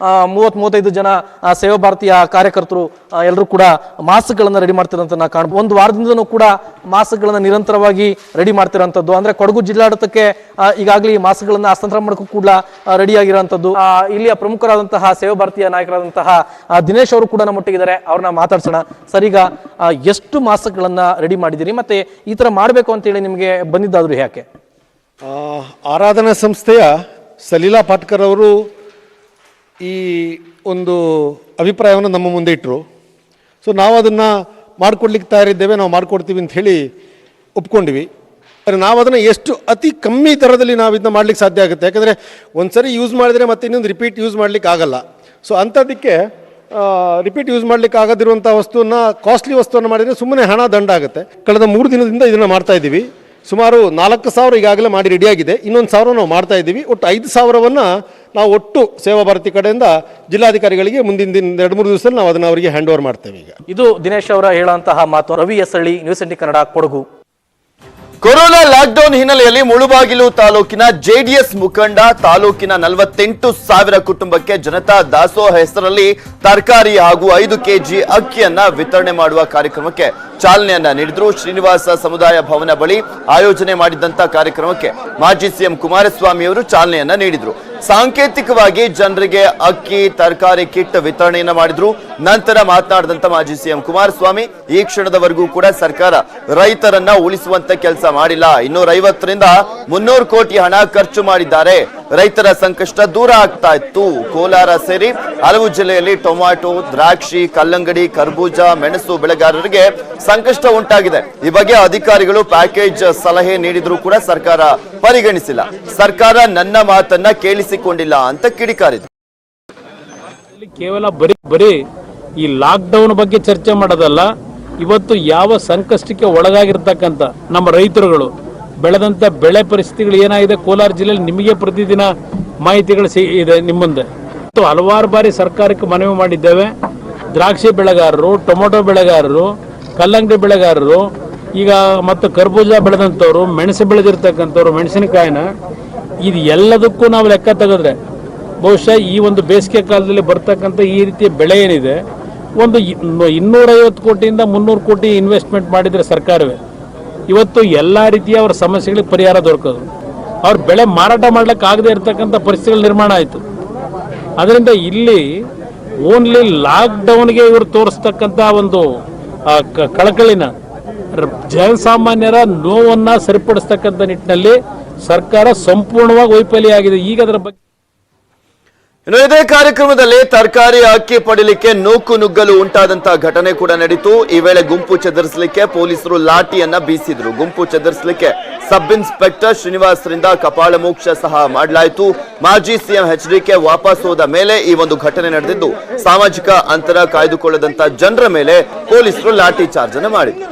30-35 ಜನ ಸೇವಾ ಭಾರತೀಯ ಕಾರ್ಯಕರ್ತರು ಎಲ್ಲರೂ ಕೂಡ ಮಾಸ್ಕ್ಗಳನ್ನು ರೆಡಿ ಮಾಡ್ತಿರೋಂಥ ನಾವು ಕಾಣ್ಬೋದು. ಒಂದು ವಾರದಿಂದನೂ ಕೂಡ ಮಾಸ್ಕ್ಗಳನ್ನು ನಿರಂತರವಾಗಿ ರೆಡಿ ಮಾಡ್ತಿರೋಂಥದ್ದು. ಅಂದರೆ ಕೊಡಗು ಜಿಲ್ಲಾಡಳಿತಕ್ಕೆ ಈಗಾಗಲೇ ಈ ಮಾಸ್ಕ್ಗಳನ್ನು ಹಸ್ತಾಂತರ ಮಾಡೋಕ್ಕೂ ಕೂಡ ರೆಡಿಯಾಗಿರೋಂಥದ್ದು. ಇಲ್ಲಿಯ ಪ್ರಮುಖರಾದಂತಹ ಸೇವಾ ಭಾರತೀಯ ನಾಯಕರಾದಂತಹ ದಿನೇಶ್ ಅವರು ಕೂಡ ನಮ್ಮೊಟ್ಟಿಗಿದ್ದಾರೆ. ಅವ್ರನ್ನ ಮಾತಾಡ್ಸೋಣ. ಸರ್, ಈಗ ಎಷ್ಟು ಮಾಸ್ಕ್ಗಳನ್ನ ರೆಡಿ ಮಾಡಿದ್ದೀರಿ, ಮತ್ತೆ ಈ ತರ ಮಾಡಬೇಕು ಅಂತೇಳಿ ನಿಮಗೆ ಬಂದಿದ್ದಾದ್ರು ಯಾಕೆ? ಆರಾಧನಾ ಸಂಸ್ಥೆಯ ಸಲೀಲಾ ಪಾಟ್ಕರ್ ಅವರು ಈ ಒಂದು ಅಭಿಪ್ರಾಯವನ್ನು ನಮ್ಮ ಮುಂದೆ ಇಟ್ಟರು. ಸೊ ನಾವು ಅದನ್ನು ಮಾಡಿಕೊಡ್ಲಿಕ್ಕೆ ತಯಾರಿದ್ದೇವೆ, ನಾವು ಮಾಡಿಕೊಡ್ತೀವಿ ಅಂತ ಹೇಳಿ ಒಪ್ಕೊಂಡಿವಿ. ನಾವು ಅದನ್ನು ಎಷ್ಟು ಅತಿ ಕಮ್ಮಿ ದರದಲ್ಲಿ ನಾವು ಇದನ್ನ ಮಾಡ್ಲಿಕ್ಕೆ ಸಾಧ್ಯ ಆಗುತ್ತೆ. ಯಾಕಂದರೆ ಒಂದ್ಸರಿ ಯೂಸ್ ಮಾಡಿದರೆ ಮತ್ತೆ ಇನ್ನೊಂದು ರಿಪೀಟ್ ಯೂಸ್ ಮಾಡ್ಲಿಕ್ಕೆ ಆಗಲ್ಲ. ಸೊ ಅಂಥದ್ದಕ್ಕೆ ರಿಪೀಟ್ ಯೂಸ್ ಮಾಡ್ಲಿಕ್ಕೆ ಆಗದಿರುವಂಥ ವಸ್ತುವನ್ನು, ಕಾಸ್ಟ್ಲಿ ವಸ್ತುವನ್ನು ಮಾಡಿದರೆ ಸುಮ್ಮನೆ ಹಣ ದಂಡ ಆಗುತ್ತೆ. ಕಳೆದ 3 ದಿನದಿಂದ ಇದನ್ನು ಮಾಡ್ತಾ ಇದ್ದೀವಿ. ಸುಮಾರು 4,000 ಈಗಾಗಲೇ ಮಾಡಿ ರೆಡಿಯಾಗಿದೆ. ಇನ್ನೊಂದು 1,000 ನಾವು ಮಾಡ್ತಾ ಇದ್ದೀವಿ. ಒಟ್ಟು 5,000ವನ್ನು ನಾವು ಒಟ್ಟು ಸೇವಾ ಭಾರತಿ ಕಡೆಯಿಂದ ಜಿಲ್ಲಾಧಿಕಾರಿಗಳಿಗೆ ಮುಂದಿನ 2-3 ದಿವಸದಲ್ಲಿ ನಾವು ಅದನ್ನು ಅವರಿಗೆ ಹ್ಯಾಂಡ್ ಓವರ್ ಮಾಡ್ತೇವೆ. ಈಗ ಇದು ದಿನೇಶ್ ಅವರ ಹೇಳುವಂತಹ ಮಾತು. ರವಿ ಎಸ್ ಹಳ್ಳಿ, news 18 Kannada, Kodagu. Corona lockdown ಹಿನ್ನೆಲೆಯಲ್ಲಿ ಮುಳುಬಾಗಿಲು ತಾಲೂಕಿನ ಜೆಡಿಎಸ್ ಮುಖಂಡ ತಾಲೂಕಿನ 48,000 ಕುಟುಂಬಕ್ಕೆ ಜನತಾ ದಾಸೋಹ ಹೆಸರಲ್ಲಿ ತರಕಾರಿ ಹಾಗೂ 5 ಕೆಜಿ ಅಕ್ಕಿಯನ್ನ ವಿತರಣೆ ಮಾಡುವ ಕಾರ್ಯಕ್ರಮಕ್ಕೆ ಚಾಲನೆಯನ್ನ ನೀಡಿದ್ರು. ಶ್ರೀನಿವಾಸ ಸಮುದಾಯ ಭವನ ಬಳಿ ಆಯೋಜನೆ ಮಾಡಿದಂತ ಕಾರ್ಯಕ್ರಮಕ್ಕೆ ಮಾಜಿ ಸಿಎಂ ಕುಮಾರಸ್ವಾಮಿ ಅವರು ಚಾಲನೆಯನ್ನ ನೀಡಿದ್ರು. ಸಾಂಕೇತಿಕವಾಗಿ ಜನರಿಗೆ ಅಕ್ಕಿ, ತರಕಾರಿ ಕಿಟ್ ವಿತರಣೆಯನ್ನ ಮಾಡಿದ್ರು. ನಂತರ ಮಾತನಾಡಿದಂತ ಮಾಜಿ ಸಿಎಂ ಕುಮಾರಸ್ವಾಮಿ, ಈ ಕ್ಷಣದವರೆಗೂ ಕೂಡ ಸರ್ಕಾರ ರೈತರನ್ನ ಉಳಿಸುವಂತ ಕೆಲಸ ಮಾಡಿಲ್ಲ. 250ರಿಂದ 300 ಕೋಟಿ ಹಣ ಖರ್ಚು ಮಾಡಿದ್ದಾರೆ. ರೈತರ ಸಂಕಷ್ಟ ದೂರ ಆಗ್ತಾ ಇತ್ತು. ಕೋಲಾರ ಸೇರಿ ಹಲವು ಜಿಲ್ಲೆಯಲ್ಲಿ ಟೊಮ್ಯಾಟೊ, ದ್ರಾಕ್ಷಿ, ಕಲ್ಲಂಗಡಿ, ಕರ್ಬೂಜ, ಮೆಣಸು ಬೆಳೆಗಾರರಿಗೆ ಸಂಕಷ್ಟ ಉಂಟಾಗಿದೆ. ಈ ಬಗ್ಗೆ ಅಧಿಕಾರಿಗಳು ಪ್ಯಾಕೇಜ್ ಸಲಹೆ ನೀಡಿದ್ರು ಕೂಡ ಸರ್ಕಾರ ಪರಿಗಣಿಸಿಲ್ಲ. ಸರ್ಕಾರ ನನ್ನ ಮಾತನ್ನ ಕೇಳಿಸಿಕೊಂಡಿಲ್ಲ ಅಂತ ಕಿಡಿಕಾರಿದ್ರು. ಕೇವಲ ಬರೀ ಈ ಲಾಕ್ಡೌನ್ ಬಗ್ಗೆ ಚರ್ಚೆ ಮಾಡೋದಲ್ಲ, ಇವತ್ತು ಯಾವ ಸಂಕಷ್ಟಕ್ಕೆ ಒಳಗಾಗಿರ್ತಕ್ಕಂಥ ನಮ್ಮ ರೈತರುಗಳು ಬೆಳೆದಂಥ ಬೆಳೆ ಪರಿಸ್ಥಿತಿಗಳು ಏನಾಗಿದೆ ಕೋಲಾರ ಜಿಲ್ಲೆಯಲ್ಲಿ ನಿಮಗೆ ಪ್ರತಿದಿನ ಮಾಹಿತಿಗಳು ಇದೆ ನಿಮ್ಮ ಮುಂದೆ. ಹಲವಾರು ಬಾರಿ ಸರ್ಕಾರಕ್ಕೆ ಮನವಿ ಮಾಡಿದ್ದೇವೆ. ದ್ರಾಕ್ಷಿ ಬೆಳೆಗಾರರು, ಟೊಮೊಟೊ ಬೆಳೆಗಾರರು, ಕಲ್ಲಂಗಡಿ ಬೆಳೆಗಾರರು, ಈಗ ಮತ್ತು ಕರ್ಬೂಜ ಬೆಳೆದಂಥವ್ರು, ಮೆಣಸು ಬೆಳೆದಿರ್ತಕ್ಕಂಥವ್ರು, ಮೆಣಸಿನಕಾಯಿನ ಇದು ಎಲ್ಲದಕ್ಕೂ ನಾವು ಲೆಕ್ಕ ತೆಗೆದ್ರೆ ಬಹುಶಃ ಈ ಒಂದು ಬೇಸಿಗೆ ಕಾಲದಲ್ಲಿ ಬರ್ತಕ್ಕಂಥ ಈ ರೀತಿಯ ಬೆಳೆ ಏನಿದೆ, ಒಂದು 250 ಕೋಟಿಯಿಂದ 300 ಕೋಟಿ ಇನ್ವೆಸ್ಟ್ಮೆಂಟ್ ಮಾಡಿದರೆ ಸರ್ಕಾರವೇ ಇವತ್ತು ಎಲ್ಲ ರೀತಿಯ ಅವರ ಸಮಸ್ಯೆಗಳಿಗೆ ಪರಿಹಾರ ದೊರಕೋದು. ಅವ್ರ ಬೆಳೆ ಮಾರಾಟ ಮಾಡ್ಲಿಕ್ಕೆ ಆಗದೆ ಇರತಕ್ಕಂಥ ಪರಿಸ್ಥಿತಿಗಳು ನಿರ್ಮಾಣ ಆಯಿತು. ಅದರಿಂದ ಇಲ್ಲಿ ಓನ್ಲಿ ಲಾಕ್ಡೌನ್ಗೆ ಇವರು ತೋರಿಸ್ತಕ್ಕಂಥ ಒಂದು ಕಳಕಳಿನ ಜನಸಾಮಾನ್ಯರ ನೋವನ್ನು ಸರಿಪಡಿಸ್ತಕ್ಕಂಥ ನಿಟ್ಟಿನಲ್ಲಿ ಸರ್ಕಾರ ಸಂಪೂರ್ಣವಾಗಿ ವೈಫಲ್ಯ ಆಗಿದೆ. ಈಗ ಅದರ ಬಗ್ಗೆ ಇನ್ನು ಇದೇ ಕಾರ್ಯಕ್ರಮದಲ್ಲಿ ತರಕಾರಿ ಅಕ್ಕಿ ಪಡಿಲಿಕ್ಕೆ ನುಗ್ಗಲು ಉಂಟಾದಂತಹ ಘಟನೆ ಕೂಡ ನಡೀತು. ಈ ವೇಳೆ ಗುಂಪು ಚದುರಿಸಲಿಕ್ಕೆ ಪೊಲೀಸರು ಲಾಠಿಯನ್ನ ಬೀಸಿದ್ರು. ಗುಂಪು ಚದುರಿಸಲಿಕ್ಕೆ ಸಬ್ ಇನ್ಸ್ಪೆಕ್ಟರ್ ಶ್ರೀನಿವಾಸರಿಂದ ಕಪಾಳ ಮೋಕ್ಷ ಸಹ ಮಾಡಲಾಯಿತು. ಮಾಜಿ ಸಿಎಂ HDK ವಾಪಸ್ ಹೋದ ಮೇಲೆ ಈ ಒಂದು ಘಟನೆ ನಡೆದಿದ್ದು, ಸಾಮಾಜಿಕ ಅಂತರ ಕಾಯ್ದುಕೊಳ್ಳದಂತ ಜನರ ಮೇಲೆ ಪೊಲೀಸರು ಲಾಠಿ ಚಾರ್ಜ್ ಅನ್ನು ಮಾಡಿದ್ರು.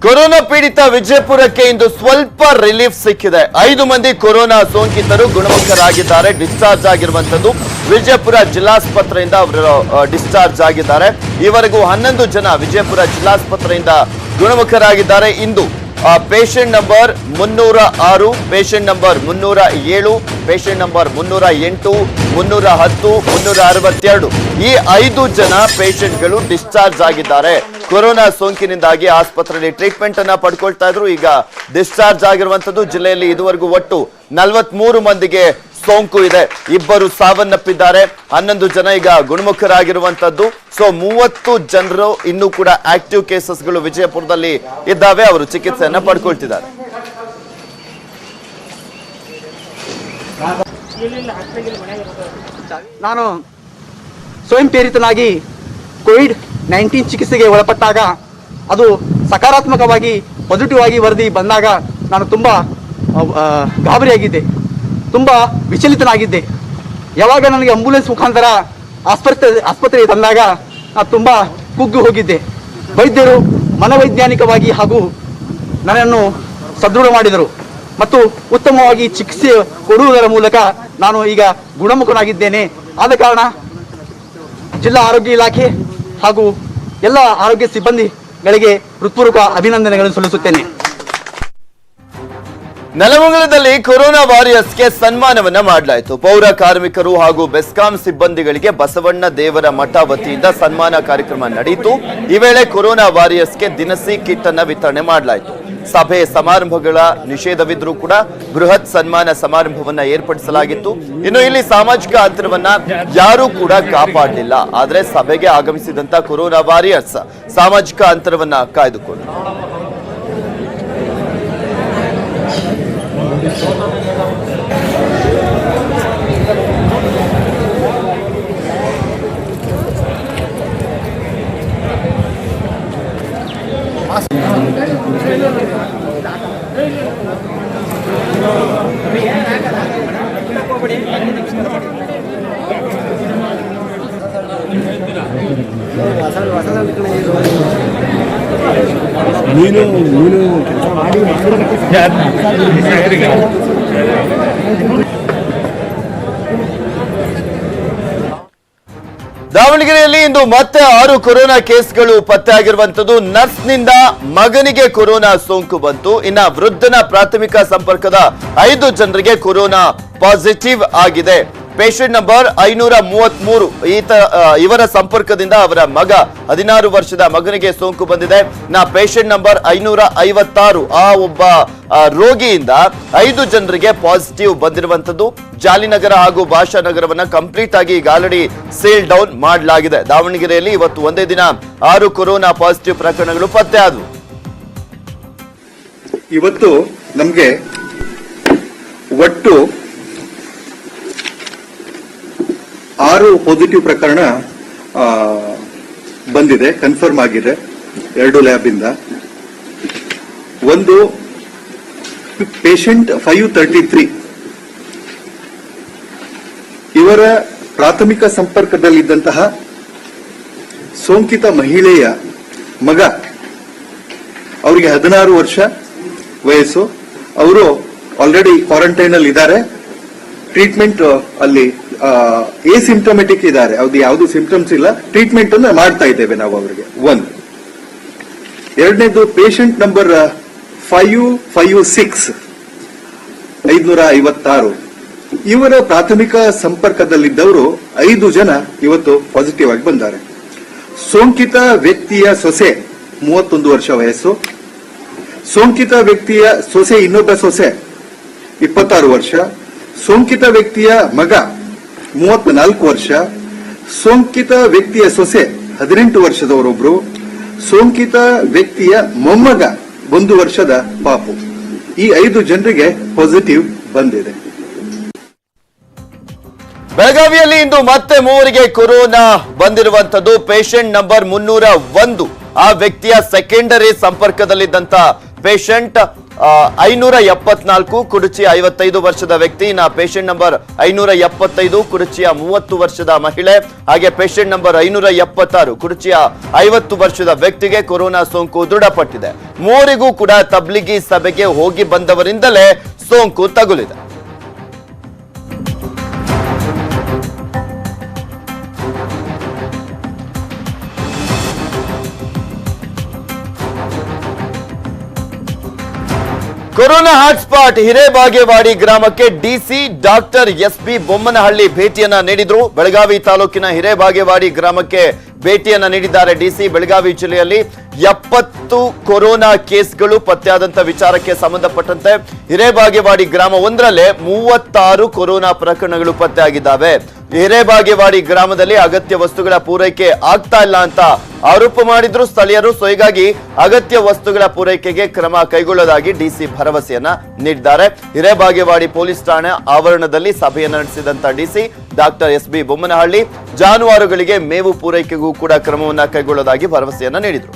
ಕೊರೋನಾ ಪೀಡಿತ ವಿಜಯಪುರಕ್ಕೆ ಇಂದು ಸ್ವಲ್ಪ ರಿಲೀಫ್ ಸಿಕ್ಕಿದೆ. 5 ಮಂದಿ ಕೊರೋನಾ ಸೋಂಕಿತರು ಗುಣಮುಖರಾಗಿದ್ದಾರೆ. ಡಿಸ್ಚಾರ್ಜ್ ಆಗಿರುವಂತದ್ದು ವಿಜಯಪುರ ಜಿಲ್ಲಾಸ್ಪತ್ರೆಯಿಂದ ಅವರು ಡಿಸ್ಚಾರ್ಜ್ ಆಗಿದ್ದಾರೆ. ಈವರೆಗೂ 11 ಜನ ವಿಜಯಪುರ ಜಿಲ್ಲಾಸ್ಪತ್ರೆಯಿಂದ ಗುಣಮುಖರಾಗಿದ್ದಾರೆ. ಇಂದು patient number 306, patient number 307, patient number 308, 310, 362 ಈ 5 ಜನ ಪೇಷಂಟ್ಗಳು ಡಿಸ್ಚಾರ್ಜ್ ಆಗಿದ್ದಾರೆ. ಕೊರೋನಾ ಸೋಂಕಿನಿಂದಾಗಿ ಆಸ್ಪತ್ರೆಯಲ್ಲಿ ಟ್ರೀಟ್ಮೆಂಟ್ ಅನ್ನ ಪಡ್ಕೊಳ್ತಾ ಇದ್ರು. ಈಗ ಡಿಸ್ಚಾರ್ಜ್ ಆಗಿರುವಂತದ್ದು. ಜಿಲ್ಲೆಯಲ್ಲಿ ಇದುವರೆಗೂ ಒಟ್ಟು 43 ಮಂದಿಗೆ ಸೋಂಕು ಇದೆ. 2 ಸಾವನ್ನಪ್ಪಿದ್ದಾರೆ. 11 ಜನ ಈಗ ಗುಣಮುಖರಾಗಿರುವಂತದ್ದು. ಸೊ 30 ಜನರು ಇನ್ನೂ ಕೂಡ ಆಕ್ಟಿವ್ ಕೇಸಸ್ಗಳು ವಿಜಯಪುರದಲ್ಲಿ ಇದ್ದಾವೆ. ಅವರು ಚಿಕಿತ್ಸೆಯನ್ನ ಪಡ್ಕೊಳ್ತಿದ್ದಾರೆ. ನಾನು ಸ್ವಯಂ ಪ್ರೇರಿತನಾಗಿ COVID-19 ಚಿಕಿತ್ಸೆಗೆ ಒಳಪಟ್ಟಾಗ ಅದು ಸಕಾರಾತ್ಮಕವಾಗಿ ಪಾಸಿಟಿವ್ ಆಗಿ ವರದಿ ಬಂದಾಗ ನಾನು ತುಂಬ ಗಾಬರಿಯಾಗಿದ್ದೆ, ತುಂಬ ವಿಚಲಿತನಾಗಿದ್ದೆ. ಯಾವಾಗ ನನಗೆ ಆಂಬ್ಯುಲೆನ್ಸ್ ಮುಖಾಂತರ ಆಸ್ಪತ್ರೆಗೆ ತಂದಾಗ ನಾನು ತುಂಬ ಕುಗ್ಗಿ ಹೋಗಿದ್ದೆ. ವೈದ್ಯರು ಮನೋವೈಜ್ಞಾನಿಕವಾಗಿ ಹಾಗೂ ನನ್ನನ್ನು ಸದೃಢ ಮಾಡಿದರು ಮತ್ತು ಉತ್ತಮವಾಗಿ ಚಿಕಿತ್ಸೆ ಕೊಡುವುದರ ಮೂಲಕ ನಾನು ಈಗ ಗುಣಮುಖನಾಗಿದ್ದೇನೆ. ಆದ ಕಾರಣ ಜಿಲ್ಲಾ ಆರೋಗ್ಯ ಇಲಾಖೆ ಹಾಗೂ ಎಲ್ಲ ಆರೋಗ್ಯ ಸಿಬ್ಬಂದಿಗಳಿಗೆ ಹೃತ್ಪೂರ್ವಕ ಅಭಿನಂದನೆಗಳನ್ನು ಸಲ್ಲಿಸುತ್ತೇನೆ. ನೆಲಮಂಗಲದಲ್ಲಿ ಕೊರೋನಾ ವಾರಿಯರ್ಸ್ಗೆ ಸನ್ಮಾನವನ್ನ ಮಾಡಲಾಯಿತು. ಪೌರ ಕಾರ್ಮಿಕರು ಹಾಗೂ ಬೆಸ್ಕಾಂ ಸಿಬ್ಬಂದಿಗಳಿಗೆ ಬಸವಣ್ಣ ದೇವರ ಮಠ ವತಿಯಿಂದ ಸನ್ಮಾನ ಕಾರ್ಯಕ್ರಮ ನಡೆಯಿತು. ಈ ವೇಳೆ ಕೊರೋನಾ ವಾರಿಯರ್ಸ್ಗೆ ದಿನಸಿ ಕಿಟ್ ಅನ್ನ ವಿತರಣೆ ಮಾಡಲಾಯಿತು. ಸಭೆ ಸಮಾರಂಭಗಳ ನಿಷೇಧವಿದ್ರೂ ಕೂಡ ಬೃಹತ್ ಸನ್ಮಾನ ಸಮಾರಂಭವನ್ನ ಏರ್ಪಡಿಸಲಾಗಿತ್ತು. ಇನ್ನು ಇಲ್ಲಿ ಸಾಮಾಜಿಕ ಅಂತರವನ್ನ ಯಾರೂ ಕೂಡ ಕಾಪಾಡಲಿಲ್ಲ. ಆದ್ರೆ ಸಭೆಗೆ ಆಗಮಿಸಿದಂತ ಕೊರೋನಾ ವಾರಿಯರ್ಸ್ ಸಾಮಾಜಿಕ ಅಂತರವನ್ನ ಕಾಯ್ದುಕೊಂಡರು. ದಾವಣಗೆರೆಯಲ್ಲಿ ಇಂದು ಮತ್ತೆ 6 ಕೊರೋನಾ ಕೇಸ್ಗಳು ಪತ್ತೆಯಾಗಿರುವಂತದ್ದು. ನರ್ಸ್ನಿಂದ ಮಗನಿಗೆ ಕೊರೋನಾ ಸೋಂಕು ಬಂತು. ಇನ್ನ ವೃದ್ಧನ ಪ್ರಾಥಮಿಕ ಸಂಪರ್ಕದ 5 ಜನರಿಗೆ ಕೊರೋನಾ ಪಾಸಿಟಿವ್ ಆಗಿದೆ. ಪೇಷಂಟ್ ನಂಬರ್ 533 ಇವರ ಸಂಪರ್ಕದಿಂದ ಅವರ ಮಗ 16 ವರ್ಷದ ಮಗನಿಗೆ ಸೋಂಕು ಬಂದಿದೆ. ಪೇಷಂಟ್ ನಂಬರ್ 556 ಆ ಒಬ್ಬ ರೋಗಿಯಿಂದ 5 ಜನರಿಗೆ ಪಾಸಿಟಿವ್ ಬಂದಿರುವಂತದ್ದು. ಜಾಲಿನಗರ ಹಾಗೂ ಭಾಷಾನಗರವನ್ನ ಕಂಪ್ಲೀಟ್ ಆಗಿ ಈಗ ಆಲ್ರೆಡಿ ಸೇಲ್ ಡೌನ್ ಮಾಡಲಾಗಿದೆ. ದಾವಣಗೆರೆಯಲ್ಲಿ ಇವತ್ತು ಒಂದೇ ದಿನ 6 ಕೊರೋನಾ ಪಾಸಿಟಿವ್ ಪ್ರಕರಣಗಳು ಪತ್ತೆ ಆದವು. ಇವತ್ತು ನಮಗೆ ಒಟ್ಟು 6 ಪಾಸಿಟಿವ್ ಪ್ರಕರಣ ಬಂದಿದೆ, ಕನ್ಫರ್ಮ್ ಆಗಿದೆ 2 ಲ್ಯಾಬ್ ಇಂದ. ಒಂದು ಪೇಷಂಟ್ 533 ಇವರ ಪ್ರಾಥಮಿಕ ಸಂಪರ್ಕದಲ್ಲಿದ್ದಂತಹ ಸೋಂಕಿತ ಮಹಿಳೆಯ ಮಗ, ಅವರಿಗೆ 16 ವರ್ಷ ವಯಸ್ಸು. ಅವರು ಆಲ್ರೆಡಿ ಕ್ವಾರಂಟೈನ್ ಅಲ್ಲಿ ಇದ್ದಾರೆ. ಟ್ರೀಟ್ಮೆಂಟ್ ಅಲ್ಲಿ ಎಸಿಂಪ್ಟಮೆಟಿಕ್ ಇದ್ದಾರೆ, ಯಾವುದು ಸಿಂಪ್ಟಮ್ಸ್ ಇಲ್ಲ. ಟ್ರೀಟ್ಮೆಂಟ್ ಅನ್ನು ಮಾಡ್ತಾ ಇದ್ದೇವೆ ನಾವು ಅವರಿಗೆ. ಒಂದು. ಎರಡನೇದು ಪೇಷಂಟ್ ನಂಬರ್ 556 556 ಇವರ ಪ್ರಾಥಮಿಕ ಸಂಪರ್ಕದಲ್ಲಿದ್ದವರು 5 ಜನ ಇವತ್ತು ಪಾಸಿಟಿವ್ ಆಗಿ ಬಂದ್ದಾರೆ. ಸೋಂಕಿತ ವ್ಯಕ್ತಿಯ ಸೊಸೆ 31 ವರ್ಷ ವಯಸ್ಸು. ಸೋಂಕಿತ ವ್ಯಕ್ತಿಯ ಸೊಸೆ ಇನ್ನೊಬ್ಬ ಸೊಸೆ 26 ವರ್ಷ. ಸೋಂಕಿತ ವ್ಯಕ್ತಿಯ ಮಗ 34 ವರ್ಷ. ಸೋಂಕಿತ ವ್ಯಕ್ತಿಯ ಸೊಸೆ 18 ವರ್ಷದವರೊಬ್ರು. ಸೋಂಕಿತ ವ್ಯಕ್ತಿಯ ಮೊಮ್ಮಗ 1 ವರ್ಷದ ಪಾಪು. ಈ 5 ಜನರಿಗೆ ಪಾಸಿಟಿವ್ ಬಂದಿದೆ. ಬೆಳಗಾವಿಯಲ್ಲಿ ಇಂದು ಮತ್ತೆ 3 ಕೊರೋನಾ ಬಂದಿರುವಂತದ್ದು. ಪೇಷಂಟ್ ನಂಬರ್ 301 ಆ ವ್ಯಕ್ತಿಯ ಸೆಕೆಂಡರಿ ಸಂಪರ್ಕದಲ್ಲಿದ್ದಂತ ಪೇಷಂಟ್ 574 ಕುಡಚಿ 55 ವರ್ಷದ ವ್ಯಕ್ತಿ. ಪೇಷಂಟ್ ನಂಬರ್ 575 ಕುಡಚಿಯ 30 ವರ್ಷದ ಮಹಿಳೆ. ಹಾಗೆ ಪೇಷಂಟ್ ನಂಬರ್ 576 ಕುಡಚಿಯ 50 ವರ್ಷದ ವ್ಯಕ್ತಿಗೆ ಕೊರೋನಾ ಸೋಂಕು ದೃಢಪಟ್ಟಿದೆ. 3 ಕೂಡ ತಬ್ಲಿಗಿ ಸಭೆಗೆ ಹೋಗಿ ಬಂದವರಿಂದಲೇ ಸೋಂಕು ತಗುಲಿದೆ. ಕೊರೋನಾ ಹಾಟ್ಸ್ಪಾಟ್ ಹಿರೇಬಾಗೇವಾಡಿ ಗ್ರಾಮಕ್ಕೆ ಡಿಸಿ ಡಾಕ್ಟರ್ ಎಸ್ಬಿ ಬೊಮ್ಮನಹಳ್ಳಿ ಭೇಟಿಯನ್ನ ನೀಡಿದ್ರು. ಬೆಳಗಾವಿ ತಾಲೂಕಿನ ಹಿರೇಬಾಗೇವಾಡಿ ಗ್ರಾಮಕ್ಕೆ ಭೇಟಿಯನ್ನ ನೀಡಿದ್ದಾರೆ ಡಿಸಿ. ಬೆಳಗಾವಿ ಜಿಲ್ಲೆಯಲ್ಲಿ 70 ಕೊರೋನಾ ಕೇಸ್ಗಳು ಪತ್ತೆಯಾದಂತ ವಿಚಾರಕ್ಕೆ ಸಂಬಂಧಪಟ್ಟಂತೆ ಹಿರೇಬಾಗೇವಾಡಿ ಗ್ರಾಮ ಒಂದರಲ್ಲೇ 36 ಕೊರೋನಾ ಪ್ರಕರಣಗಳು ಪತ್ತೆಯಾಗಿದ್ದಾವೆ. ಹಿರೇಬಾಗೇವಾಡಿ ಗ್ರಾಮದಲ್ಲಿ ಅಗತ್ಯ ವಸ್ತುಗಳ ಪೂರೈಕೆ ಆಗ್ತಾ ಇಲ್ಲ ಅಂತ ಆರೋಪ ಮಾಡಿದ್ರು ಸ್ಥಳೀಯರು. ಸೊ ಹೀಗಾಗಿ ಅಗತ್ಯ ವಸ್ತುಗಳ ಪೂರೈಕೆಗೆ ಕ್ರಮ ಕೈಗೊಳ್ಳೋದಾಗಿ ಡಿಸಿ ಭರವಸೆಯನ್ನ ನೀಡಿದ್ದಾರೆ. ಹಿರೇಬಾಗೇವಾಡಿ ಪೊಲೀಸ್ ಠಾಣೆ ಆವರಣದಲ್ಲಿ ಸಭೆಯನ್ನು ನಡೆಸಿದಂತ ಡಿಸಿ ಡಾಕ್ಟರ್ ಎಸ್ಬಿ ಬೊಮ್ಮನಹಳ್ಳಿ ಜಾನುವಾರುಗಳಿಗೆ ಮೇವು ಪೂರೈಕೆಗೂ ಕೂಡ ಕ್ರಮವನ್ನ ಕೈಗೊಳ್ಳೋದಾಗಿ ಭರವಸೆಯನ್ನ ನೀಡಿದ್ರು.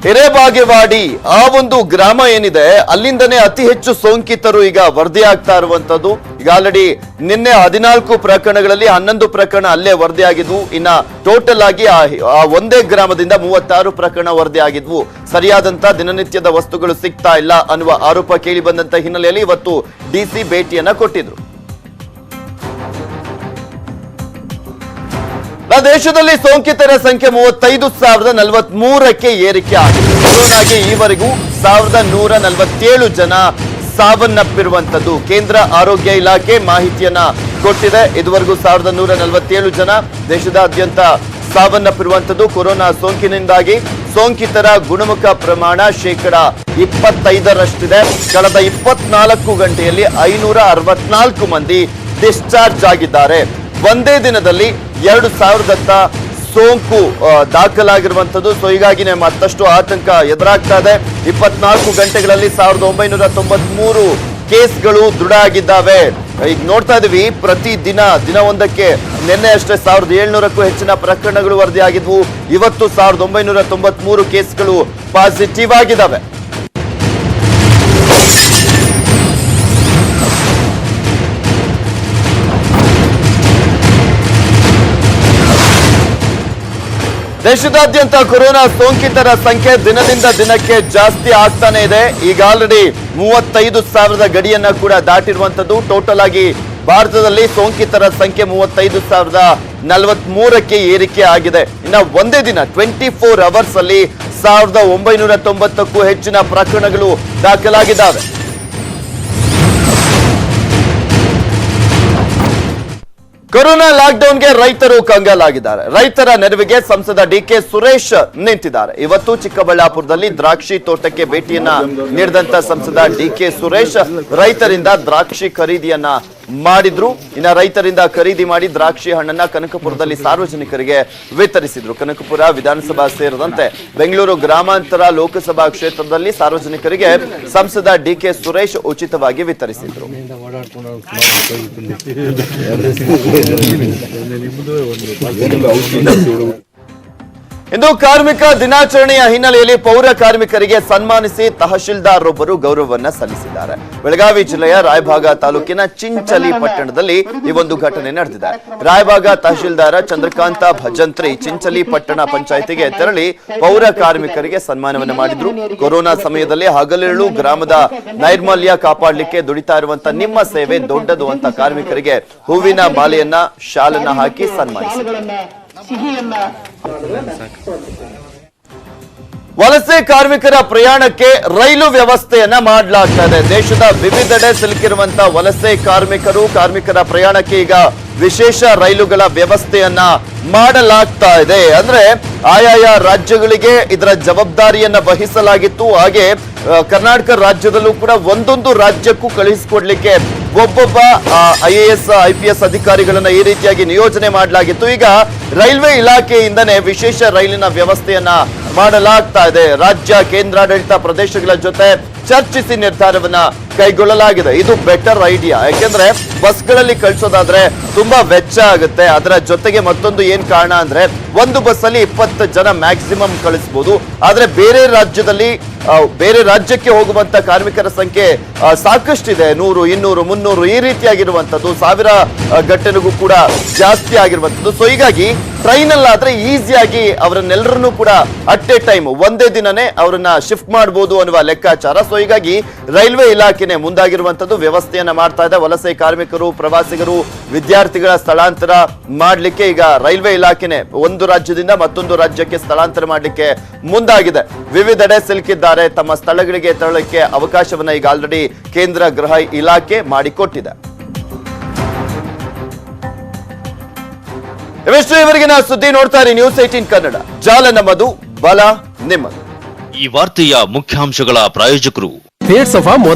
ಹಿರೇಬಾಗೇವಾಡಿ ಆ ಒಂದು ಗ್ರಾಮ ಏನಿದೆ ಅಲ್ಲಿಂದನೇ ಅತಿ ಹೆಚ್ಚು ಸೋಂಕಿತರು ಈಗ ವರದಿಯಾಗ್ತಾ ಇರುವಂತದ್ದು. ಈಗ ಆಲ್ರೆಡಿ ನಿನ್ನೆ 14 ಪ್ರಕರಣಗಳಲ್ಲಿ 11 ಪ್ರಕರಣ ಅಲ್ಲೇ ವರದಿಯಾಗಿದ್ವು. ಇನ್ನ ಟೋಟಲ್ ಆಗಿ ಆ ಒಂದೇ ಗ್ರಾಮದಿಂದ 36 ಪ್ರಕರಣ ವರದಿಯಾಗಿದ್ವು. ಸರಿಯಾದಂತ ದಿನನಿತ್ಯದ ವಸ್ತುಗಳು ಸಿಗ್ತಾ ಇಲ್ಲ ಅನ್ನುವ ಆರೋಪ ಕೇಳಿ ಬಂದಂತ ಹಿನ್ನೆಲೆಯಲ್ಲಿ ಇವತ್ತು ಡಿಸಿ ಭೇಟಿಯನ್ನ ಕೊಟ್ಟಿದ್ರು. ದೇಶದಲ್ಲಿ ಸೋಂಕಿತರ ಸಂಖ್ಯೆ 35,043ಕ್ಕೆ ಏರಿಕೆ ಆಗಿದೆ. ಕೊರೋನಾಗೆ ಈವರೆಗೂ 1,147 ಜನ ಸಾವನ್ನಪ್ಪಿರುವಂತದ್ದು ಕೇಂದ್ರ ಆರೋಗ್ಯ ಇಲಾಖೆ ಮಾಹಿತಿಯನ್ನ ಕೊಟ್ಟಿದೆ. ಇದುವರೆಗೂ 1,147 ಜನ ದೇಶದಾದ್ಯಂತ ಸಾವನ್ನಪ್ಪಿರುವಂತದ್ದು. ಕೊರೋನಾ ಸೋಂಕಿನಿಂದಾಗಿ ಸೋಂಕಿತರ ಗುಣಮುಖ ಪ್ರಮಾಣ 25%ರಷ್ಟಿದೆ. ಕಳೆದ 24 ಗಂಟೆಯಲ್ಲಿ 564 ಮಂದಿ ಡಿಸ್ಚಾರ್ಜ್ ಆಗಿದ್ದಾರೆ. ಒಂದೇ ದಿನದಲ್ಲಿ 2,000ದತ್ತ ಸೋಂಕು ದಾಖಲಾಗಿರುವಂತದ್ದು. ಸೊ ಹೀಗಾಗಿನೇ ಮತ್ತಷ್ಟು ಆತಂಕ ಎದುರಾಗ್ತಾ ಇದೆ. 24 ಗಂಟೆಗಳಲ್ಲಿ 1,993 ಕೇಸ್ಗಳು ದೃಢ ಆಗಿದ್ದಾವೆ. ಈಗ ನೋಡ್ತಾ ಇದೀವಿ ಪ್ರತಿ ದಿನವೊಂದಕ್ಕೆ ನಿನ್ನೆ ಅಷ್ಟೇ 1,700ಕ್ಕೂ ಹೆಚ್ಚಿನ ಪ್ರಕರಣಗಳು ವರದಿಯಾಗಿದ್ವು. ಇವತ್ತು 1,993 ಕೇಸ್ಗಳು ಪಾಸಿಟಿವ್ ಆಗಿದ್ದಾವೆ. ದೇಶದಾದ್ಯಂತ ಕೊರೋನಾ ಸೋಂಕಿತರ ಸಂಖ್ಯೆ ದಿನದಿಂದ ದಿನಕ್ಕೆ ಜಾಸ್ತಿ ಆಗ್ತಾನೆ ಇದೆ. ಈಗ ಆಲ್ರೆಡಿ 35,000 ಗಡಿಯನ್ನ ಕೂಡ ದಾಟಿರುವಂತದ್ದು. ಟೋಟಲ್ ಆಗಿ ಭಾರತದಲ್ಲಿ ಸೋಂಕಿತರ ಸಂಖ್ಯೆ 35,043ಕ್ಕೆ ಏರಿಕೆ ಆಗಿದೆ. ಇನ್ನ ಒಂದೇ ದಿನ 24 ಅವರ್ಸ್ ಅಲ್ಲಿ 1,990ಕ್ಕೂ ಹೆಚ್ಚಿನ ಪ್ರಕರಣಗಳು ದಾಖಲಾಗಿದ್ದಾವೆ. ಕೊರೋನಾ ಲಾಕ್ಡೌನ್ಗೆ ರೈತರು ಕಂಗಾಲಾಗಿದ್ದಾರೆ. ರೈತರ ನೆರವಿಗೆ ಸಂಸದ ಡಿಕೆ ಸುರೇಶ್ ನಿಂತಿದ್ದಾರೆ. ಇವತ್ತು ಚಿಕ್ಕಬಳ್ಳಾಪುರದಲ್ಲಿ ದ್ರಾಕ್ಷಿ ತೋಟಕ್ಕೆ ಭೇಟಿಯನ್ನ ನೀಡಿದಂತ ಸಂಸದ ಡಿಕೆ ಸುರೇಶ್ ರೈತರಿಂದ ದ್ರಾಕ್ಷಿ ಖರೀದಿಯನ್ನ ಮಾಡಿದ್ರು. ಇನ್ನ ರೈತರಿಂದ ಖರೀದಿ ಮಾಡಿ ದ್ರಾಕ್ಷಿ ಹಣ್ಣನ್ನ ಕನಕಪುರದಲ್ಲಿ ಸಾರ್ವಜನಿಕರಿಗೆ ವಿತರಿಸಿದ್ರು. ಕನಕಪುರ ವಿಧಾನಸಭಾ ಸೇರಿದಂತೆ ಬೆಂಗಳೂರು ಗ್ರಾಮಾಂತರ ಲೋಕಸಭಾ ಕ್ಷೇತ್ರದಲ್ಲಿ ಸಾರ್ವಜನಿಕರಿಗೆ ಸಂಸದ ಡಿಕೆ ಸುರೇಶ್ ಉಚಿತವಾಗಿ ವಿತರಿಸಿದ್ರು. ಇಂದು ಕಾರ್ಮಿಕ ದಿನಾಚರಣೆಯ ಹಿನ್ನೆಲೆಯಲ್ಲಿ ಪೌರ ಕಾರ್ಮಿಕರಿಗೆ ಸನ್ಮಾನಿಸಿ ತಹಶೀಲ್ದಾರ್ ಒಬ್ಬರು ಗೌರವವನ್ನ ಸಲ್ಲಿಸಿದ್ದಾರೆ. ಬೆಳಗಾವಿ ಜಿಲ್ಲೆಯ ರಾಯಭಾಗ ತಾಲೂಕಿನ ಚಿಂಚಲಿ ಪಟ್ಟಣದಲ್ಲಿ ಈ ಒಂದು ಘಟನೆ ನಡೆದಿದೆ. ರಾಯಭಾಗ ತಹಶೀಲ್ದಾರ ಚಂದ್ರಕಾಂತ ಭಜಂತ್ರಿ ಚಿಂಚಲಿ ಪಟ್ಟಣ ಪಂಚಾಯಿತಿಗೆ ತೆರಳಿ ಪೌರ ಕಾರ್ಮಿಕರಿಗೆ ಸನ್ಮಾನವನ್ನ ಮಾಡಿದ್ರು. ಕೊರೋನಾ ಸಮಯದಲ್ಲಿ ಹಗಲಿರುಳು ಗ್ರಾಮದ ನೈರ್ಮಲ್ಯ ಕಾಪಾಡಲಿಕ್ಕೆ ದುಡಿತಾ ಇರುವಂತ ನಿಮ್ಮ ಸೇವೆ ದೊಡ್ಡದು ಅಂತ ಕಾರ್ಮಿಕರಿಗೆ ಹೂವಿನ ಮಾಲೆಯನ್ನ ಶಾಲನ್ನ ಹಾಕಿ ಸನ್ಮಾನಿಸಿದರು. ವಲಸೆ ಕಾರ್ಮಿಕರ ಪ್ರಯಾಣಕ್ಕೆ ರೈಲು ವ್ಯವಸ್ಥೆಯನ್ನ ಮಾಡಲಾಗ್ತಾ ಇದೆ. ದೇಶದ ವಿವಿಧೆಡೆ ಸಿಲುಕಿರುವಂತಹ ವಲಸೆ ಕಾರ್ಮಿಕರ ಪ್ರಯಾಣಕ್ಕೆ ಈಗ ವಿಶೇಷ ರೈಲುಗಳ ವ್ಯವಸ್ಥೆಯನ್ನ ಮಾಡಲಾಗ್ತಾ ಇದೆ. ಅಂದ್ರೆ ಆಯಾಯ ರಾಜ್ಯಗಳಿಗೆ ಇದರ ಜವಾಬ್ದಾರಿಯನ್ನ ವಹಿಸಲಾಗಿತ್ತು. ಹಾಗೆ ಕರ್ನಾಟಕ ರಾಜ್ಯದಲ್ಲೂ ಕೂಡ ಒಂದೊಂದು ರಾಜ್ಯಕ್ಕೂ ಕಳುಹಿಸಿಕೊಡ್ಲಿಕ್ಕೆ ಒಬ್ಬೊಬ್ಬ IAS IPS ಅಧಿಕಾರಿಗಳನ್ನ ಈ ರೀತಿಯಾಗಿ ನಿಯೋಜನೆ ಮಾಡಲಾಗಿತ್ತು. ಈಗ ರೈಲ್ವೆ ಇಲಾಖೆಯಿಂದನೇ ವಿಶೇಷ ರೈಲಿನ ವ್ಯವಸ್ಥೆಯನ್ನ ಮಾಡಲಾಗ್ತಾ ಇದೆ. ರಾಜ್ಯ ಕೇಂದ್ರಾಡಳಿತ ಪ್ರದೇಶಗಳ ಜೊತೆ ಚರ್ಚಿಸಿ ನಿರ್ಧಾರವನ್ನ ಕೈಗೊಳ್ಳಲಾಗಿದೆ. ಇದು ಬೆಟರ್ ಐಡಿಯಾ. ಯಾಕೆಂದ್ರೆ ಬಸ್ಗಳಲ್ಲಿ ಕಳಿಸೋದಾದ್ರೆ ತುಂಬಾ ವೆಚ್ಚ ಆಗುತ್ತೆ. ಅದರ ಜೊತೆಗೆ ಮತ್ತೊಂದು ಏನ್ ಕಾರಣ ಅಂದ್ರೆ ಒಂದು ಬಸ್ ಅಲ್ಲಿ 20 ಜನ ಮ್ಯಾಕ್ಸಿಮಮ್ ಕಳಿಸಬಹುದು. ಆದ್ರೆ ಬೇರೆ ರಾಜ್ಯಕ್ಕೆ ಹೋಗುವಂತ ಕಾರ್ಮಿಕರ ಸಂಖ್ಯೆ ಸಾಕಷ್ಟಿದೆ. 100, 200, 300 ಈ ರೀತಿಯಾಗಿರುವಂತದ್ದು, 1000 ಗಟ್ಟಲೆಗೂ ಕೂಡ ಜಾಸ್ತಿ ಆಗಿರುವಂತದ್ದು. ಸೊ ಹೀಗಾಗಿ ಟ್ರೈನ್ ಅಲ್ಲಾದ್ರೆ ಈಸಿಯಾಗಿ ಅವರನ್ನೆಲ್ಲರನ್ನೂ ಕೂಡ ಅಟ್ ಎ ಟೈಮ್ ಒಂದೇ ದಿನನೇ ಅವರನ್ನ ಶಿಫ್ಟ್ ಮಾಡಬಹುದು ಅನ್ನುವ ಲೆಕ್ಕಾಚಾರ. ಸೊ ಹೀಗಾಗಿ ರೈಲ್ವೆ ಇಲಾಖೆನೆ ಮುಂದಾಗಿರುವಂತದ್ದು, ವ್ಯವಸ್ಥೆಯನ್ನ ಮಾಡ್ತಾ ಇದೆ. ವಲಸೆ ಕಾರ್ಮಿಕರು, ಪ್ರವಾಸಿಗರು, ವಿದ್ಯಾರ್ಥಿಗಳ ಸ್ಥಳಾಂತರ ಮಾಡ್ಲಿಕ್ಕೆ ಈಗ ರೈಲ್ವೆ ಇಲಾಖೆನೆ ಒಂದು ರಾಜ್ಯದಿಂದ ಮತ್ತೊಂದು ರಾಜ್ಯಕ್ಕೆ ಸ್ಥಳಾಂತರ ಮಾಡ್ಲಿಕ್ಕೆ ಮುಂದಾಗಿದೆ. ವಿವಿಧೆಡೆ ಸಿಲುಕಿದ್ದಾರೆ. ತಮ್ಮ ಸ್ಥಳಗಳಿಗೆ ತೆರಳಲಿಕ್ಕೆ ಅವಕಾಶವನ್ನ ಈಗ ಆಲ್ರೆಡಿ ಕೇಂದ್ರ ಗೃಹ ಇಲಾಖೆ ಮಾಡಿಕೊಟ್ಟಿದೆ. ಇವೆಷ್ಟು ಇವರಿಗಿನ ಸುದ್ದಿ. ನೋಡ್ತಾ ಇರಿ ನ್ಯೂಸ್ 18 ಕನ್ನಡ. ಜಾಲ ನಮ್ಮದು, ಬಲ ನಿಮ್ಮದು. ಈ ವಾರ್ತೆಯ ಮುಖ್ಯಾಂಶಗಳ ಪ್ರಾಯೋಜಕರು ಮೊದಲ